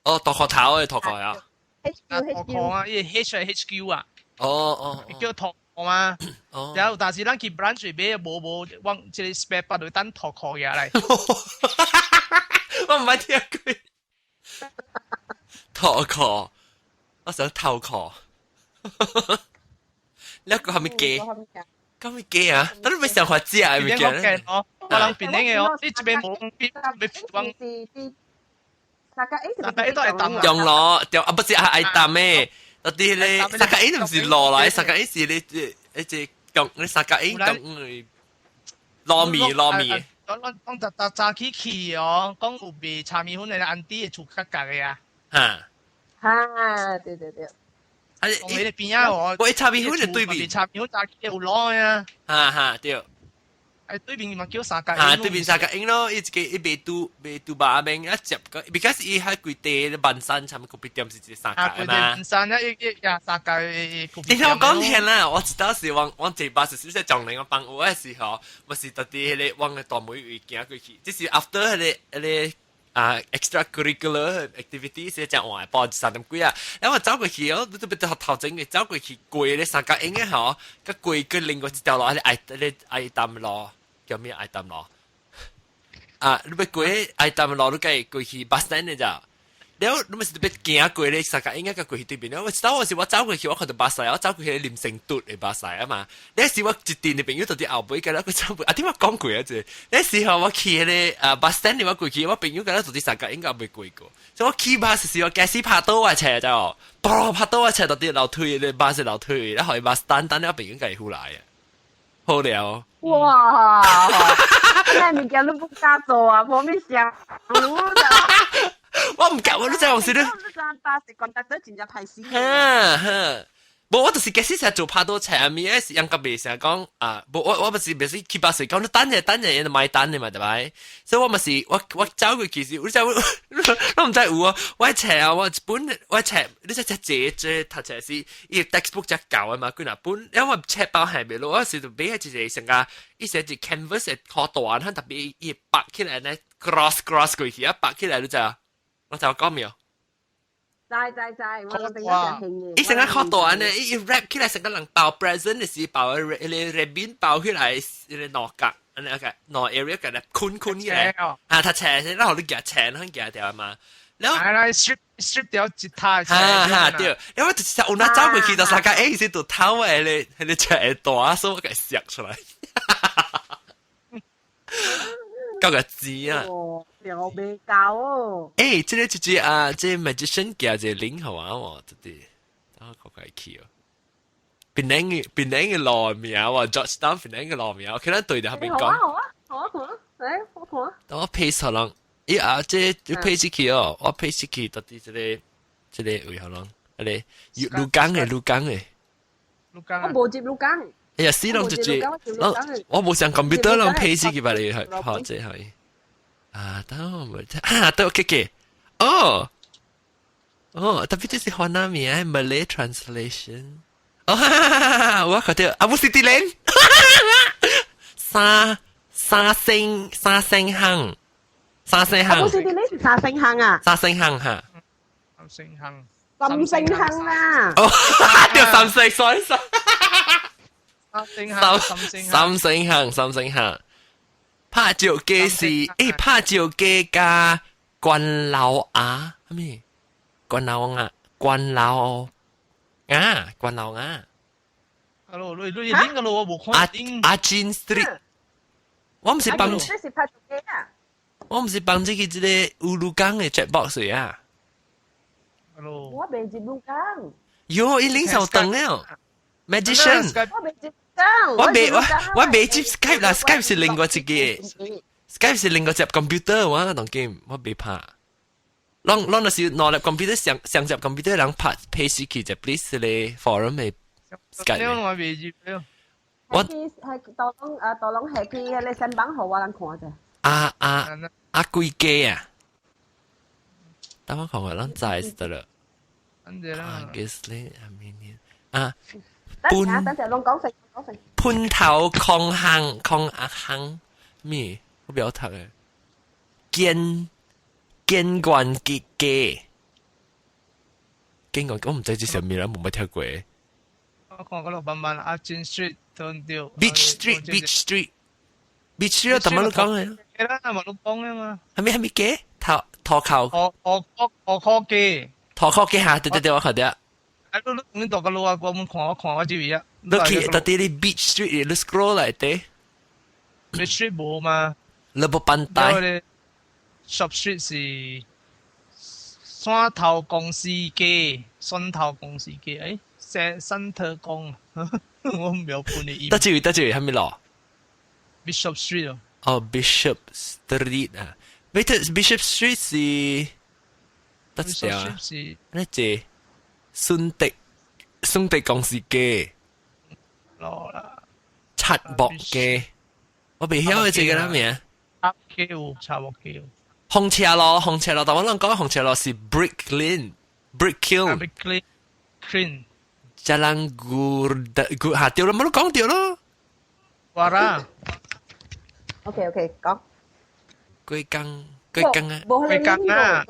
哦，拖 call 頭嘅拖 call 啊。啊陀殼啊，伊個 HQ 啊，哦，叫陀殼嘛。哦。然後但是咱去 branch 買無往即個 spare part 等陀殼嘅嚟。我唔係聽過。拖 call，我想偷 call。你一個係咪機？咁咪機啊？等你咪上學知啊？係咪機？我諗邊嘅哦，呢邊冇邊往。大家都係抌用咯，掉啊不是係抌咩？嗰啲咧，沙格 A 唔是落來，沙格 A 是你只用你沙格 A 用糯米。講早起哦，講有賣炒米粉嘅安迪嘅厝格格嘅啊。嚇，對。同你哋邊啊我？我炒米粉就對面。炒米粉早起有攞啊。對。係對面咪叫沙格。對面沙格 A 咯，一賣把面一接個 ，because 伊喺佢地萬山差唔多店是只沙格啊嘛。萬山一沙格。你聽我講聽啦，我知道是往這巴是小姐撞你個幫我嘅時候，我是特地迄個往個大妹會行過去，即是 after 迄個extracurricular activity 是講話報3點幾啊，然後我走過去哦，你都別頭前嘅走過去過咧三角影嘅嗬，個過個另外一條路係愛淡路，叫咩愛淡路？啊，你別過愛淡路，你計過去 bus stand 嘅咋？แล้วนี่มันจะเป็นเกียร์กุยเลยสักการ์เองก็กุยที่เป็นแล้วว่าเจ้าว่าสิว่าเจ้ากุยคิดว่าเขาจะบาสายเจ้ากุยริมเซงตุดไอ้บาสายอ่ะมาแล้วสิว่าจิตตินี่เป็นอยู่ตัวที่เอาไปกันแล้วก็เจ้าอ่ะที่ว่า講กุยอ่ะจีแล้วสิว่าขี่เลยบาสแตนนี่ว่ากุยคิดว่าเป็นอยู่กันแล้วตัวที่สักการ์เองก็ไม่กุยกู所以我ขี่บาสสิว่าแกสิพาตัว啊車จ้าปอพาตัว啊車ตัวที่เรา推เลยบาสเรา推แล้ว可以บาส單單แล้วเป็นอยู่กัน好來啊好了哇！咩物件都不敢做啊，冇咩想的。我唔夠，我都真係試咧。巴士講得都真係排死。冇，我就是假使成日做拍到車面，是人家袂成日講啊，冇我咪是袂是去巴士講，你等嘢就買單嘅嘛，對咪？所以我咪是我走過其實，我走我唔知有啊，我車啊，我本我車，你只借讀車是伊 textbook 只舊啊嘛，佢嗱本，因為車包係咪咯，我時就俾一隻成個一隻隻 canvas 嘅靠短，佢特別伊白起來咧 cross 過去啊，白起來你知啊？我就講未有？在，我哋一陣興嘅。伊成個靠短咧，伊 wrap 起來成個人包 present 嘅時包個 ribbon 包起來，個內角，安尼個內 area 個咧坤起來，啊，他斜然後你夾斜，佢夾掉嘛。แล้ว係啦 strip 掉吉他對，因為就是我那走過去就大家誒，是度偷誒，你斜大，所以我給削出來。夠個字啊！又未夠哦。誒，這個就是啊，這 magician 叫這領好啊，我這啲，等我看看去哦。檳榔嘅老苗啊 ，Georgetown 檳榔嘅老苗，佢哋對住後面講。好啊，誒，我看啊。等我配上啦，咦啊，這配起去哦，我配起去到底這個為何咯？嗰啲鹿港嘅。我冇接鹿港。哎呀，死咯！直接，我冇上 computer 咯，配起佢把你學這係。啊，等我冇啊，都 OK，哦，tapi itu si Hona Mia Malay translation。哦，我覺得啊，唔是啲人，沙聲行，唔是啲人沙聲行啊，沙聲行嚇，深坑啊，哦，掉三聲，sorry。三星行，拍照機是拍照機加關老鴨咩？關老鴨。Hello，你拎個路我冇看。阿Jean Street，我唔是幫，是拍照機啊。我唔是幫這個烏魯港嘅 Jackbox 啊。Hello，我未接鹿港。喲，伊領手燈了。Magician，我未接 Skype 啦，Skype 是另外一個，Skype 是另外一隻 computer 我當 game 我未拍。啷就是攞嚟 computer 上隻 computer 人拍 page 去就 please 咧 forum 嘅 Skype。我未接了。我係大龍 happy 嘅，你上班好啊，人看啫。貴機啊！等我看看，咱知得了。Gisli 係咩嘢啊？等陣，攏講成。潘頭抗衡咩？我表讀嘅堅冠機，堅冠我唔知這上面啦，冇乜聽過。我看嗰度慢阿Jin Street 斷掉。Beach Street， 怎麼都講嘅？係啦，咪都講嘅嘛。係咩機？拖靠。我 call 機。拖靠機下，對，我看到。你讀個路啊，我看我知嘢。你去到啲 Beach Street，你 scroll 嚟啲。Beach Street 冇嘛？你冇辦大。Shop Street 是山頭公司機，山頭公司機，新特工，我唔有判你。得住，係咪咯 ？Bishop Street 哦，Bishop Street 啊 ，Bishop Street 是得住啊，呢隻順德公司機，攞啦，七博機，我未曉佢隻嘅啦咩？插木機。紅車咯，但我諗講紅車咯是 Brick Kiln。Jalan Gur 下掉啦，冇都講掉咯。話啦。OK，講。龜更啊。龜更啊。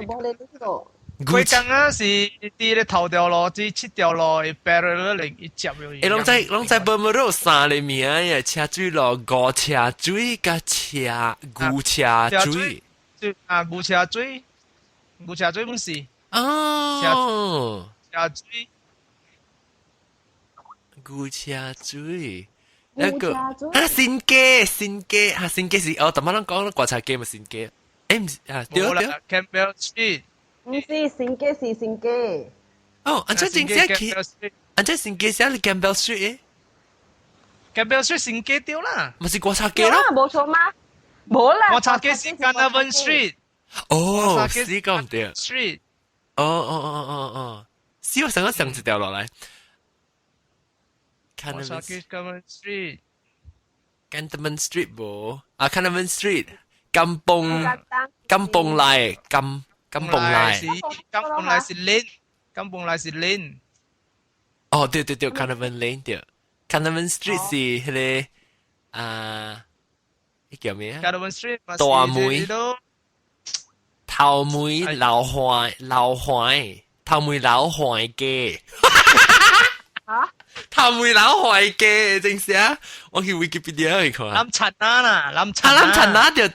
龜更啊是啲咧頭條路至七條路，parallel 嚟一接咗。攏在本冇有三個名嘅車水路，五車水甲牛車水。牛車水唔是。哦。車水。牛車水。一個新機是哦，但係咱講國產機咪新機。唔是對。Campbell Street。唔是新機。哦，安怎真正去？安怎新機是喺 Campbell Street 嘅 ？Campbell Street 新機掉啦。咪是國產機咯？冇錯嗎？冇啦。國產機是 Carnarvon Street。哦，是咁對。Street。哦。是我想一條落嚟。Carnarvon Street。Cantonment Street 冇啊 ，Cantonment Street， 金崩來，金崩來是 Lane。哦，對 ，Cantonment Lane 對 ，Cantonment Street 是迄個呢叫咩啊？ Cantonment Street 大梅，頭梅老槐嘅。頭梅老槐嘅，正是啊！我去 Wikipedia 去看。lâm陳啊，lâm陳啊，對。有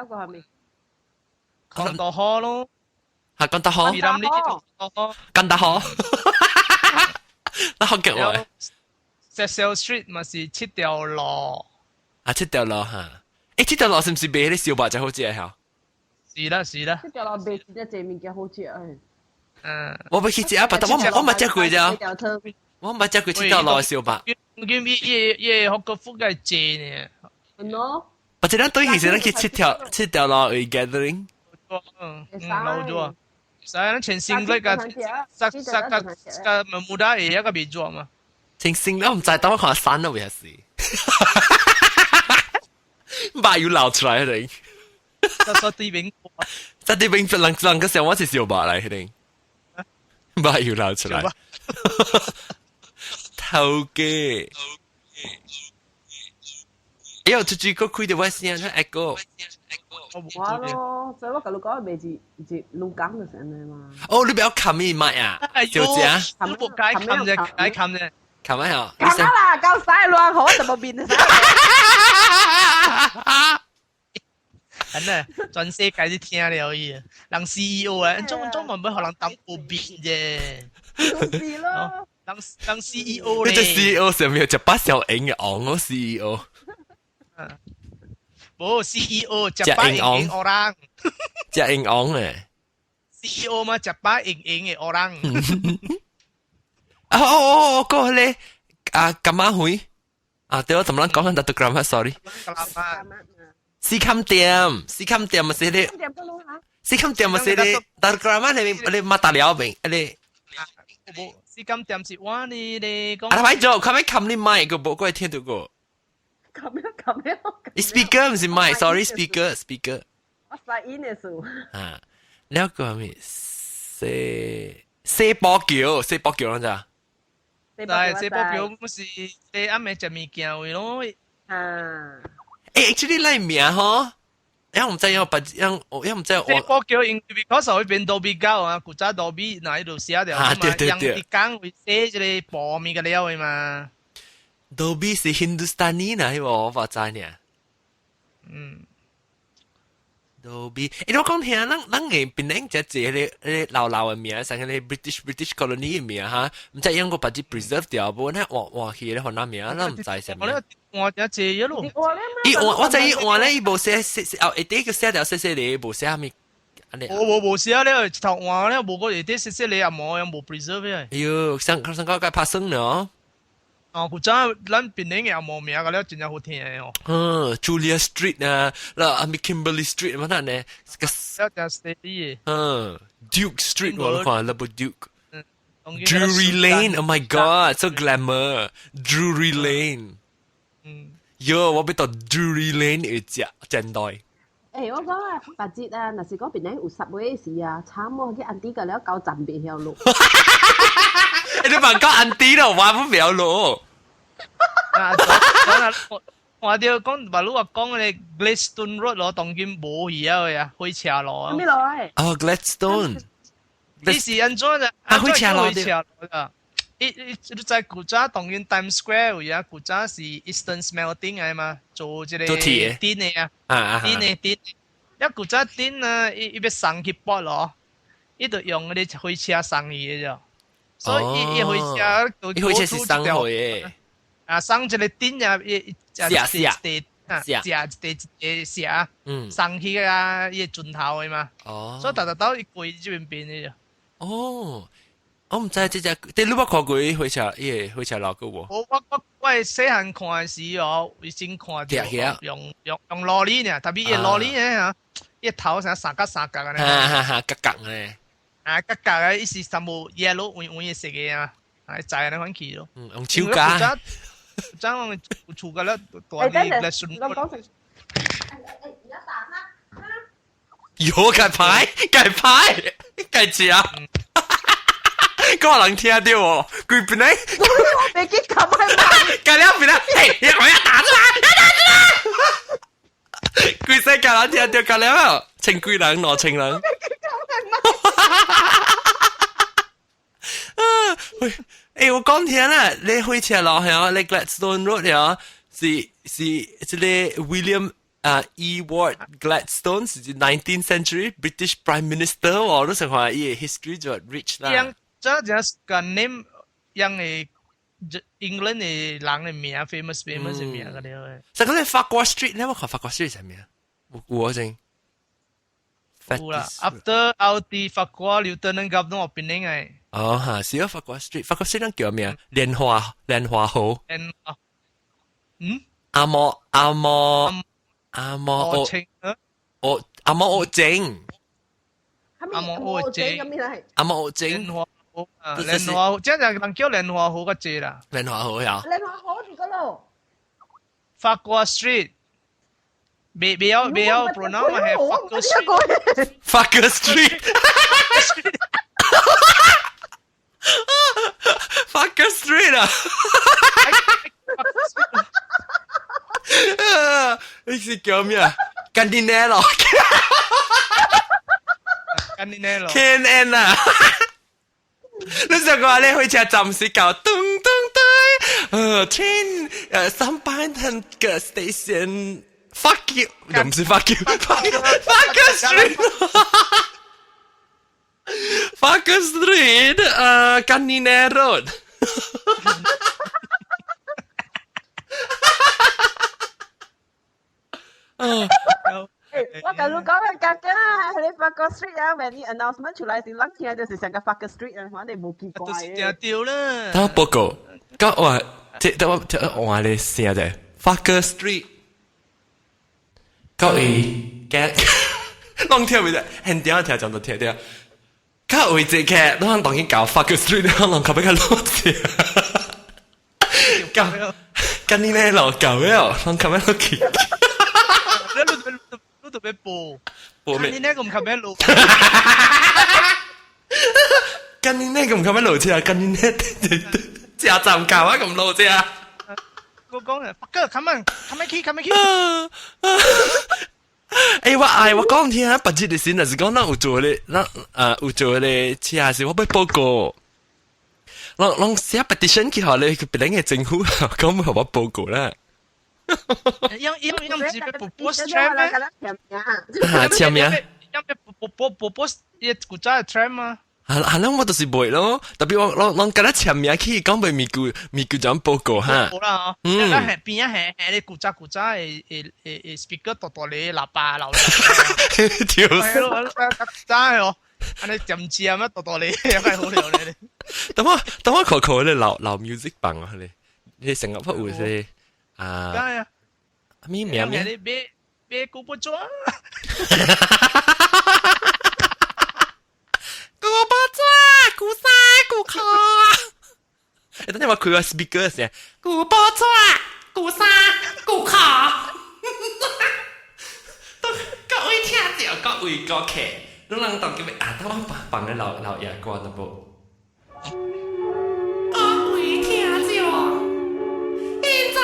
個係咪？講到好咯。係講得好。講得好。那好嘅話。Cecil Street 咪是七條路。七條路嚇。七條路是唔是賣啲小白就好食嚇？是啦。七條路賣啲隻物件好食誒。我未去食啊，但我冇食過咋。我冇食過七條路嘅小白。我見嘢學個福嘅正呢。喏。或者咱對其實咱去七條路去 gathering。老咗。Saya全新嗰個muda 嘢一個變咗嘛。全新我唔知，等我看山都未係。把要流出來嚟。實地邊人個時候我是小白嚟嘅。把要流出來。頭嘅。哎呦，出去個開的我先啊，echo。哇咯，所以我跟你講未是龍崗嘅聲嚟嘛。哦，你不要冚咪麥啊，小姐。冚啫。冚咪好。冚啦，夠晒亂好就冇變晒。係啊，全世界都聽了伊，人 CEO 啊，中文唔好人當有變啫。是咯。人 CEO 咧。你隻 CEO 上面有隻把小影嘅昂咯 CEO。冇 CEO 隻把影影orang。隻影昂誒。CEO 嘛隻把影影嘅orang。個咧金馬會對我同人講緊特特 grammar sorry 斯堪店咪是你斯堪店咪是你特 grammar 你馬達了明你斯堪店是話你講啊，咪做，佢咪冚你麥個冇，我聽到過。咁樣。speaker 唔是麥 ，sorry speaker。我發音嘅數。啊，呢個係咩？四波橋啷咋？但係四波橋唔是你啱咪食物件位咯。啊。actually 嚟名嗬，因唔知因唔知四波橋因為 because 佢變到比較啊，古早到比嗱喺度寫掉嘛，人哋講會寫住你薄面嘅料嘅嘛。Dolby 是 Hindustani 呢，我發知呢。Dolby，我講聽，咱嘅邊領只字你老嘅名，成個你 British colony 嘅名嚇，唔知因個把啲 preserve 掉，不過咧換去咧換哪名，咱唔知什麼。我只字一路。我就換咧，伊無寫第一個寫掉寫你，無寫咩？冇寫咧，頭換咧冇個啲寫你又冇preserve 嘅。哎呦，上個該拍生呢？古早咱邊領又冇名嘅咧，真係好聽嘅哦。Julia Street 啊，啦Kimberley Street 乜嘢呢？一隻 steady 嘅。Duke Street 我看了部 Duke。Drury Lane，Oh my God，so glamour。Drury Lane。喲，我俾到 Drury Lane 嘅正代。我講啊，白節啊，嗱是嗰邊咧有十位事啊，慘喎，啲安迪嘅咧搞站別條路。你問講安迪咯，話唔了路。我哋講馬路話講你 Gladstone Road 咯，當今冇而家去斜路啊。咩路啊？Gladstone。你是安怎啊？去斜路啊？你在古早當今 Times Square 而家古早是 Eastern Smelting 係嘛？做即係電嘅啊，電。一古早電啊，伊要送去駁咯，伊就用嗰啲推車送去嘅啫。所以伊推車就推車是送去嘅。啊，送一個電啊，一寫，送去啊，伊盡頭嘅嘛。所以特到伊過呢邊嘅啫。我唔知即只，你如果看過伊推車，伊推車老個喎。我係細漢看時哦，已經看到用羅哩呢，特別伊羅哩呢嚇，伊頭成三角嘅呢。格呢。格嘅意思全部 yellow 換嘅色嘅啊，係就係你款起咯。用超架。將我出嘅咧，ตัวนี้咧順。有計牌，計字啊！嗰個人聽到喎，佢邊咧？你幾咁係嘛？計了邊咧？嘿，我要打出來！佢識計人聽到計了，請貴人攞情人。喂，我講聽啦，你開車路係你 Gladstone Road 係是呢 William Ewart Gladstone 是 19th century British Prime Minister 我都想話伊 history 就 rich 啦。樣即個 name 樣嘅 England 嘅人嘅名 famous 嘅名嗰啲嘅。就咁你法國 street 你有冇看法國 street 係咩啊？我正。有啦 ，after 奧迪法國 Lieutenant Governor 變嚟嘅。是啊，法國 street 嗰叫咩啊？蓮花號。阿莫阿莫清阿莫我正。阿莫我正咁樣係。阿莫我正。蓮花號，即係人叫蓮花號個字啦。蓮花號呀。蓮花號住嗰度。法國 street。未有 pronoun 係法國 street。Fuck street 啊！你是叫咩啊？Cantinello。Cantinello。啊！你想講你去車站時搞咚咚咚，train 上班很個 station。Fuck you， 又唔是 fuck you，fuck street。Fuck street，Canine Road。我跟你講嘅格㗎，你發個 street 啊，when 啲 announcement 出嚟時，諗起就是成個發個 street 啊，反正冇奇怪就是嘅。掉啦。等我報告，咁我等我話你先啫，Fucker Street，各位嘅，啷聽唔得？很點聽講到聽聽，各位這個，啷當佢搞 Fucker Street，啷後邊個攞字，咁你呢老搞嘅，啷後邊攞字。你特別播，播咩？你呢個唔及咩路？跟你呢咁咁樣路車啊？跟你呢車站教啊咁路車啊？我講嘅，come on key。我講聽啊，不知你先，但是講咱有做咧，有做咧車是我要報告。啷寫 petition 去好咧，佢別人嘅政府講冇我報告啦。因唔知要播 tram 咩？簽名。因播一古早嘅 tram 嘛。係啦，我就是袂咯，特別我跟他簽名去講俾咪叫咁報告哈。好啦，邊啊係你古早嘅speaker 大你喇叭流。條係咯，真係哦，安尼점字啊乜大你，又係好料咧。等我考咧老 music 棒啊你成日不會是啊？梗係啊，咩名咩？你別古不裝。古巴抓，古沙，古卡。等陣我開個 speaker 先。古巴抓，古沙，古卡。各位聽者，各位歌客，你能當叫咩？啊，等我放喺老爺歌那部。各位聽者，現在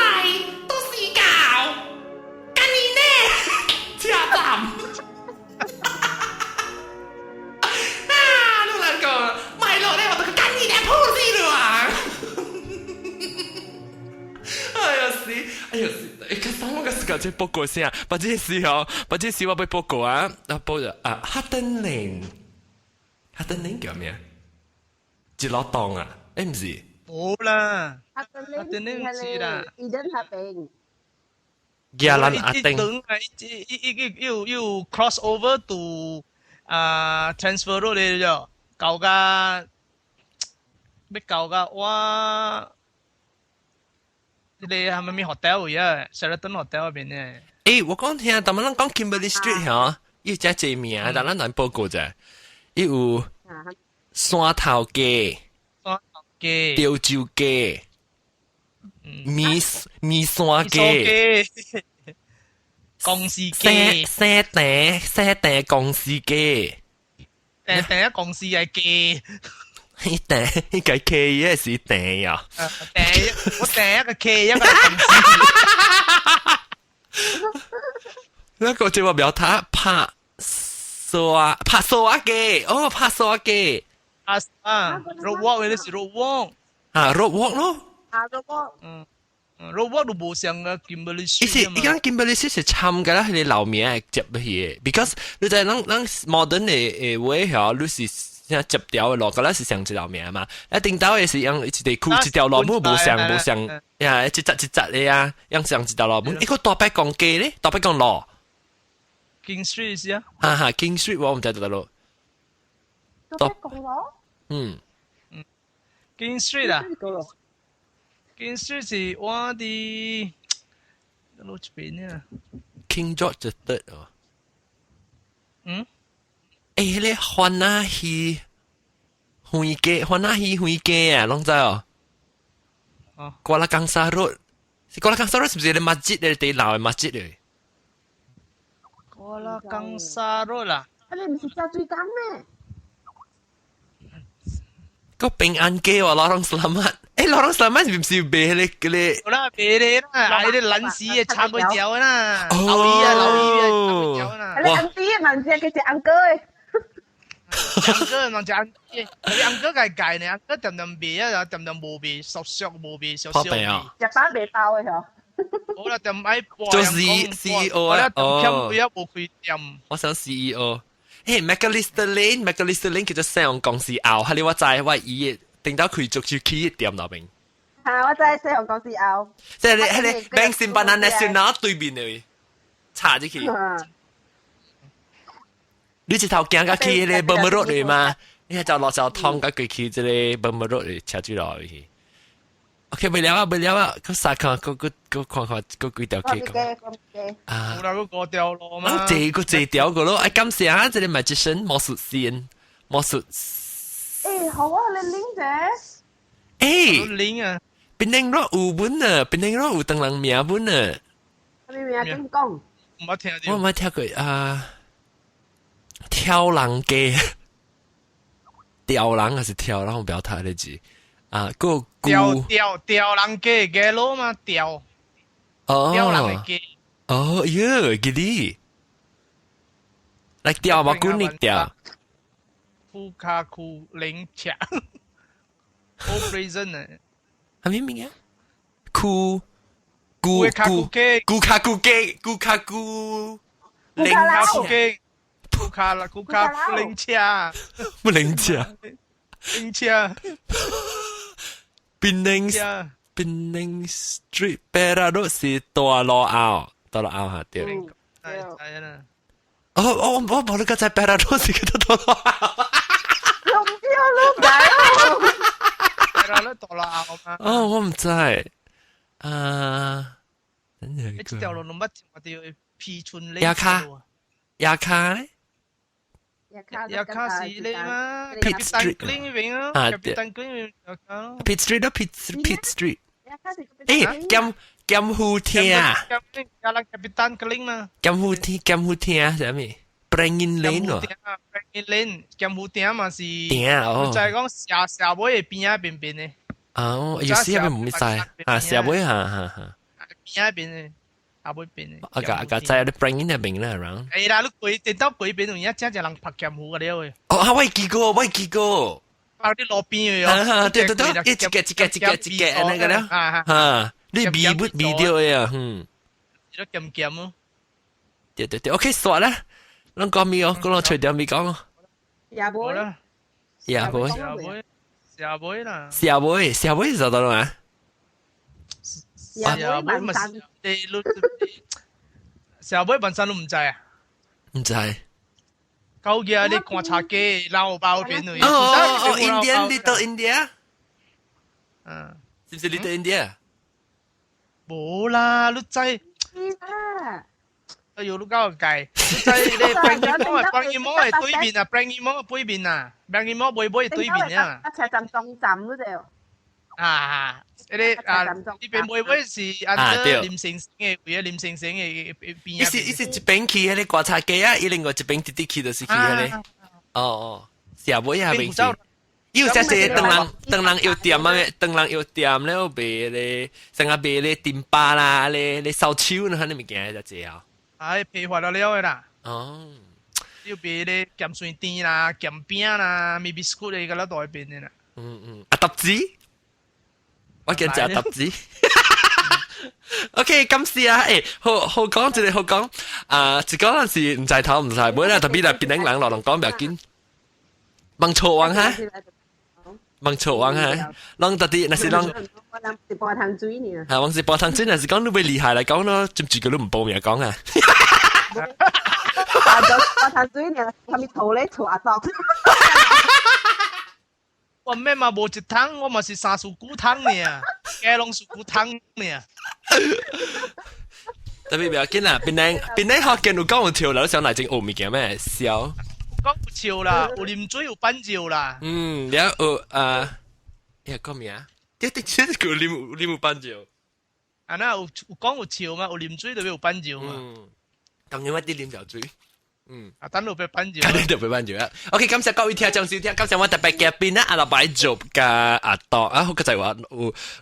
都是搞，跟你呢車站。買落咧，我都跟你哋鋪死了啊！哎呀死！咁我個時間再報告先啊，或者是我俾報告啊，報咗啊 ，Hutton Lane 叫咩啊？一老檔啊？唔是？冇啦，Hutton Lane 唔知啦，Eden 合併。Jalan Ateng。要 cross over to transfer 到你咗。舊噶，咩舊噶？哇！你哋係咪咪 hotel 位啊 ？Sheraton hotel 嗰邊咧？我講聽，但係咱講 Kimberley Street 嚇，要只字名，但咱難報告啫。有山頭街、吊蕉街、米山街、公司街、西訂公司街。第一公司係機，呢個 K 也是訂呀。我第一個 K 一個公司。那個就話表他拍沙機，哦拍沙機。road walk 你是 road walk。road walk 咯。road walk。road walk 都冇上嘅 Kimberley Street 嘛。依家 Kimberley Street 是參嘅啦，佢哋樓面係接落去嘅 ，because 你在咱 modern 嘅位嚇，你是像接掉嘅路，嗰啦是上一樓面嘛。一定到嘅是用一地區一條路冇上呀，一紮嘅啊，用上一條路門。一個大白講街咧，大白講路。King Street 是啊。King Street 我唔知道路。大白講路。King Street 啊。King Street 是我啲路這邊啊。King George the Third 哦。你歡那戲會街啊，攏知哦。瓜拉江沙路，瓜拉江沙路是不是你masjid嘅地樓嘅masjid嚟？瓜拉江沙路啦。你唔是揸最緊咩？個平安街喎，Lorong Selamat。Lorong Selamat 是唔是俾你？好啦，俾你啦，嗌啲撚屎嘅炒粿條啦，留意啊，炒粿條啦。你安啲問隻佢隻安哥嘅。安哥人隻安，你安哥係計呢？安哥點味啊？點冇味，熟冇味，少少味。日包未包嘅嗬。好啦，點喺做 CEO 啊？我想 CEO。McAllister Lane 叫做上公司拗，係你話就係話以定到佢做住企業店那邊。我真係上公司拗。即係你 Bank Simpan Nasional 對面嚟，查咗佢。你一頭行到去迄個 Burma Road 嚟嘛？你係就落就通到過去即個 Burma Road 嚟車住落去。OK，未了啊，未了啊，佢曬看，佢看看，佢幾條街講啊？冇啦，嗰個掉落嘛。這條個咯，哎，感謝啊！這裡 magician 魔術師，魔術。誒好啊，你拎啫。誒，拎啊！檳城羅有本啊，檳城羅有當人名本啊。你名點講？唔捌聽到。我冇聽過啊，挑人街，吊人還是挑人？我不要睇呢字啊，個吊人街嘅路嘛，吊人嘅街。哦喲，記啲，嚟吊嘛，管你吊。庫卡庫零卡 ，operation 啊，係咪名啊？庫卡庫零卡，不零卡，檳城 Street 北大路是大路坳嚇對。係啦。我冇你個在北大路是個大路坳。哦，我唔知啊。一條路捌我哋皮村呢？亞卡咧？亞卡是你嘛 ？Pit Street 嗰邊啊 ，Capitan Green 亞卡咯。Pit Street 咯 ，Pit Street。誒，金湖廳啊！加啦 Capitan Green 嘛。金湖廳係咩？Brangin Lane 喎。Brangin Lane，金湖廳嘛是。廳哦。就係講社會嘅邊啊邊邊嘅。哦，有時係咪唔使啊？社會嚇。邊啊邊嘅，下尾邊嘅。個在你 Brangin 那邊啦，around。係啦，你電到鬼邊度，而家真係人拍金湖嘅了喎。哦，我見過。啊，啲路邊嘅對，一個那個了。啊，你微掉呀，都劍劍咯。對，OK，算啦。咱講咪哦，講除掉咪講哦。也冇啦，也冇。社會啦。社會就到啦嘛。社會文山，社會文山都唔制啊？唔知。舊嘅你觀察嘅撈包邊度？哦，Little India。嗯，是唔是 Little India？冇啦，你制。哎呦，你搞個計，你制你Brangin Mall係對面啊，Brangin Mall係背面啊，Brangin Mall背係對面啊。一車站中站嗰度。啊，你啊，呢邊背是按照廉城嘅，為咗廉城嘅邊啊。一時一邊去迄個觀察機啊，另外一邊直直去就是去迄個。哦，社會下邊去。有隻隻當人有店啊，當人有店咧，賣咧，成日賣咧電巴啦，咧燒酒呢，你物件就隻啊。係批發到了嘅啦。哦，要賣咧鹹水甜啦、鹹餅啦、咪 biscuit 嚟嘅啦，在邊嘅啦。阿揼子，我見只阿揼子。OK， 感謝啊！誒，好講，一個好講。啊，一個人是唔知頭唔知尾啦，特別係邊人落嚟講唔要緊。問錯王哈？問錯王哈？啷特啲，那是啷？是半桶水呢。係，我是半桶水，那是講你會厲害嚟講咯，接住佢都唔報名講啊。啊，就半桶水呢，他咪頭咧錯到。我咩嘛無一桶，我嘛是三樹古桶呢，雞龍樹古桶呢。特別唔要緊啦，邊個學見有講有跳樓上嚟正學物件咩？笑。講有笑啦，有啉水有板照啦。了有講咩啊？啲叫啉有板照。啊，那有講有笑嘛？有啉水就有板照嘛。當然我啲啉條水。啊，等到俾板照。等到俾板照啦。OK，感謝各位聽眾收聽，感謝我特別嘉賓啦，阿拉擺做嘅阿多啊，好個就係話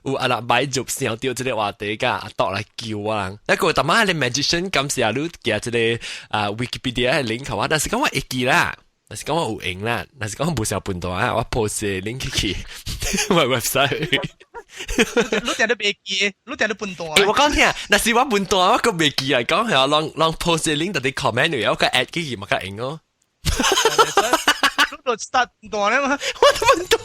有阿拉擺做上掉這個話題嘅阿多嚟叫我啦。一個大媽係 magician，感謝你嘅這個Wikipedia 係 link 嘅話，但是講我會記啦，但是講我有用啦，但是講我冇時候笨蛋啊，我 post link 去我 website。你定都未記，你定都笨蛋。我講聽，那是我笨蛋，我個未記嚟講係我讓 post link 到啲 comment 嚟，我個 add 幾件冇得用咯。你都 start 笨蛋咧嘛？我都笨蛋。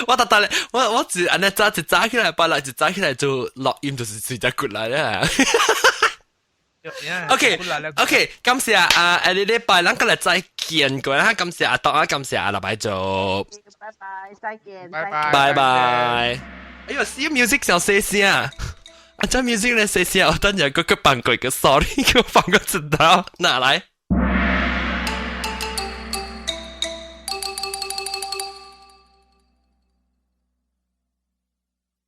我特特我只安尼早起來，把來就早起來做錄音，就是睡只骨來咧。OK，感謝啊！你禮拜咱今日再見過啦，感謝阿當啊，感謝阿立擺做，拜拜，再見，拜拜拜拜。哎呦，是 music 小聲聲啊！啊，這 music 咧聲聲，我等陣個放過一個 sorry，給我放個紙條，拿來。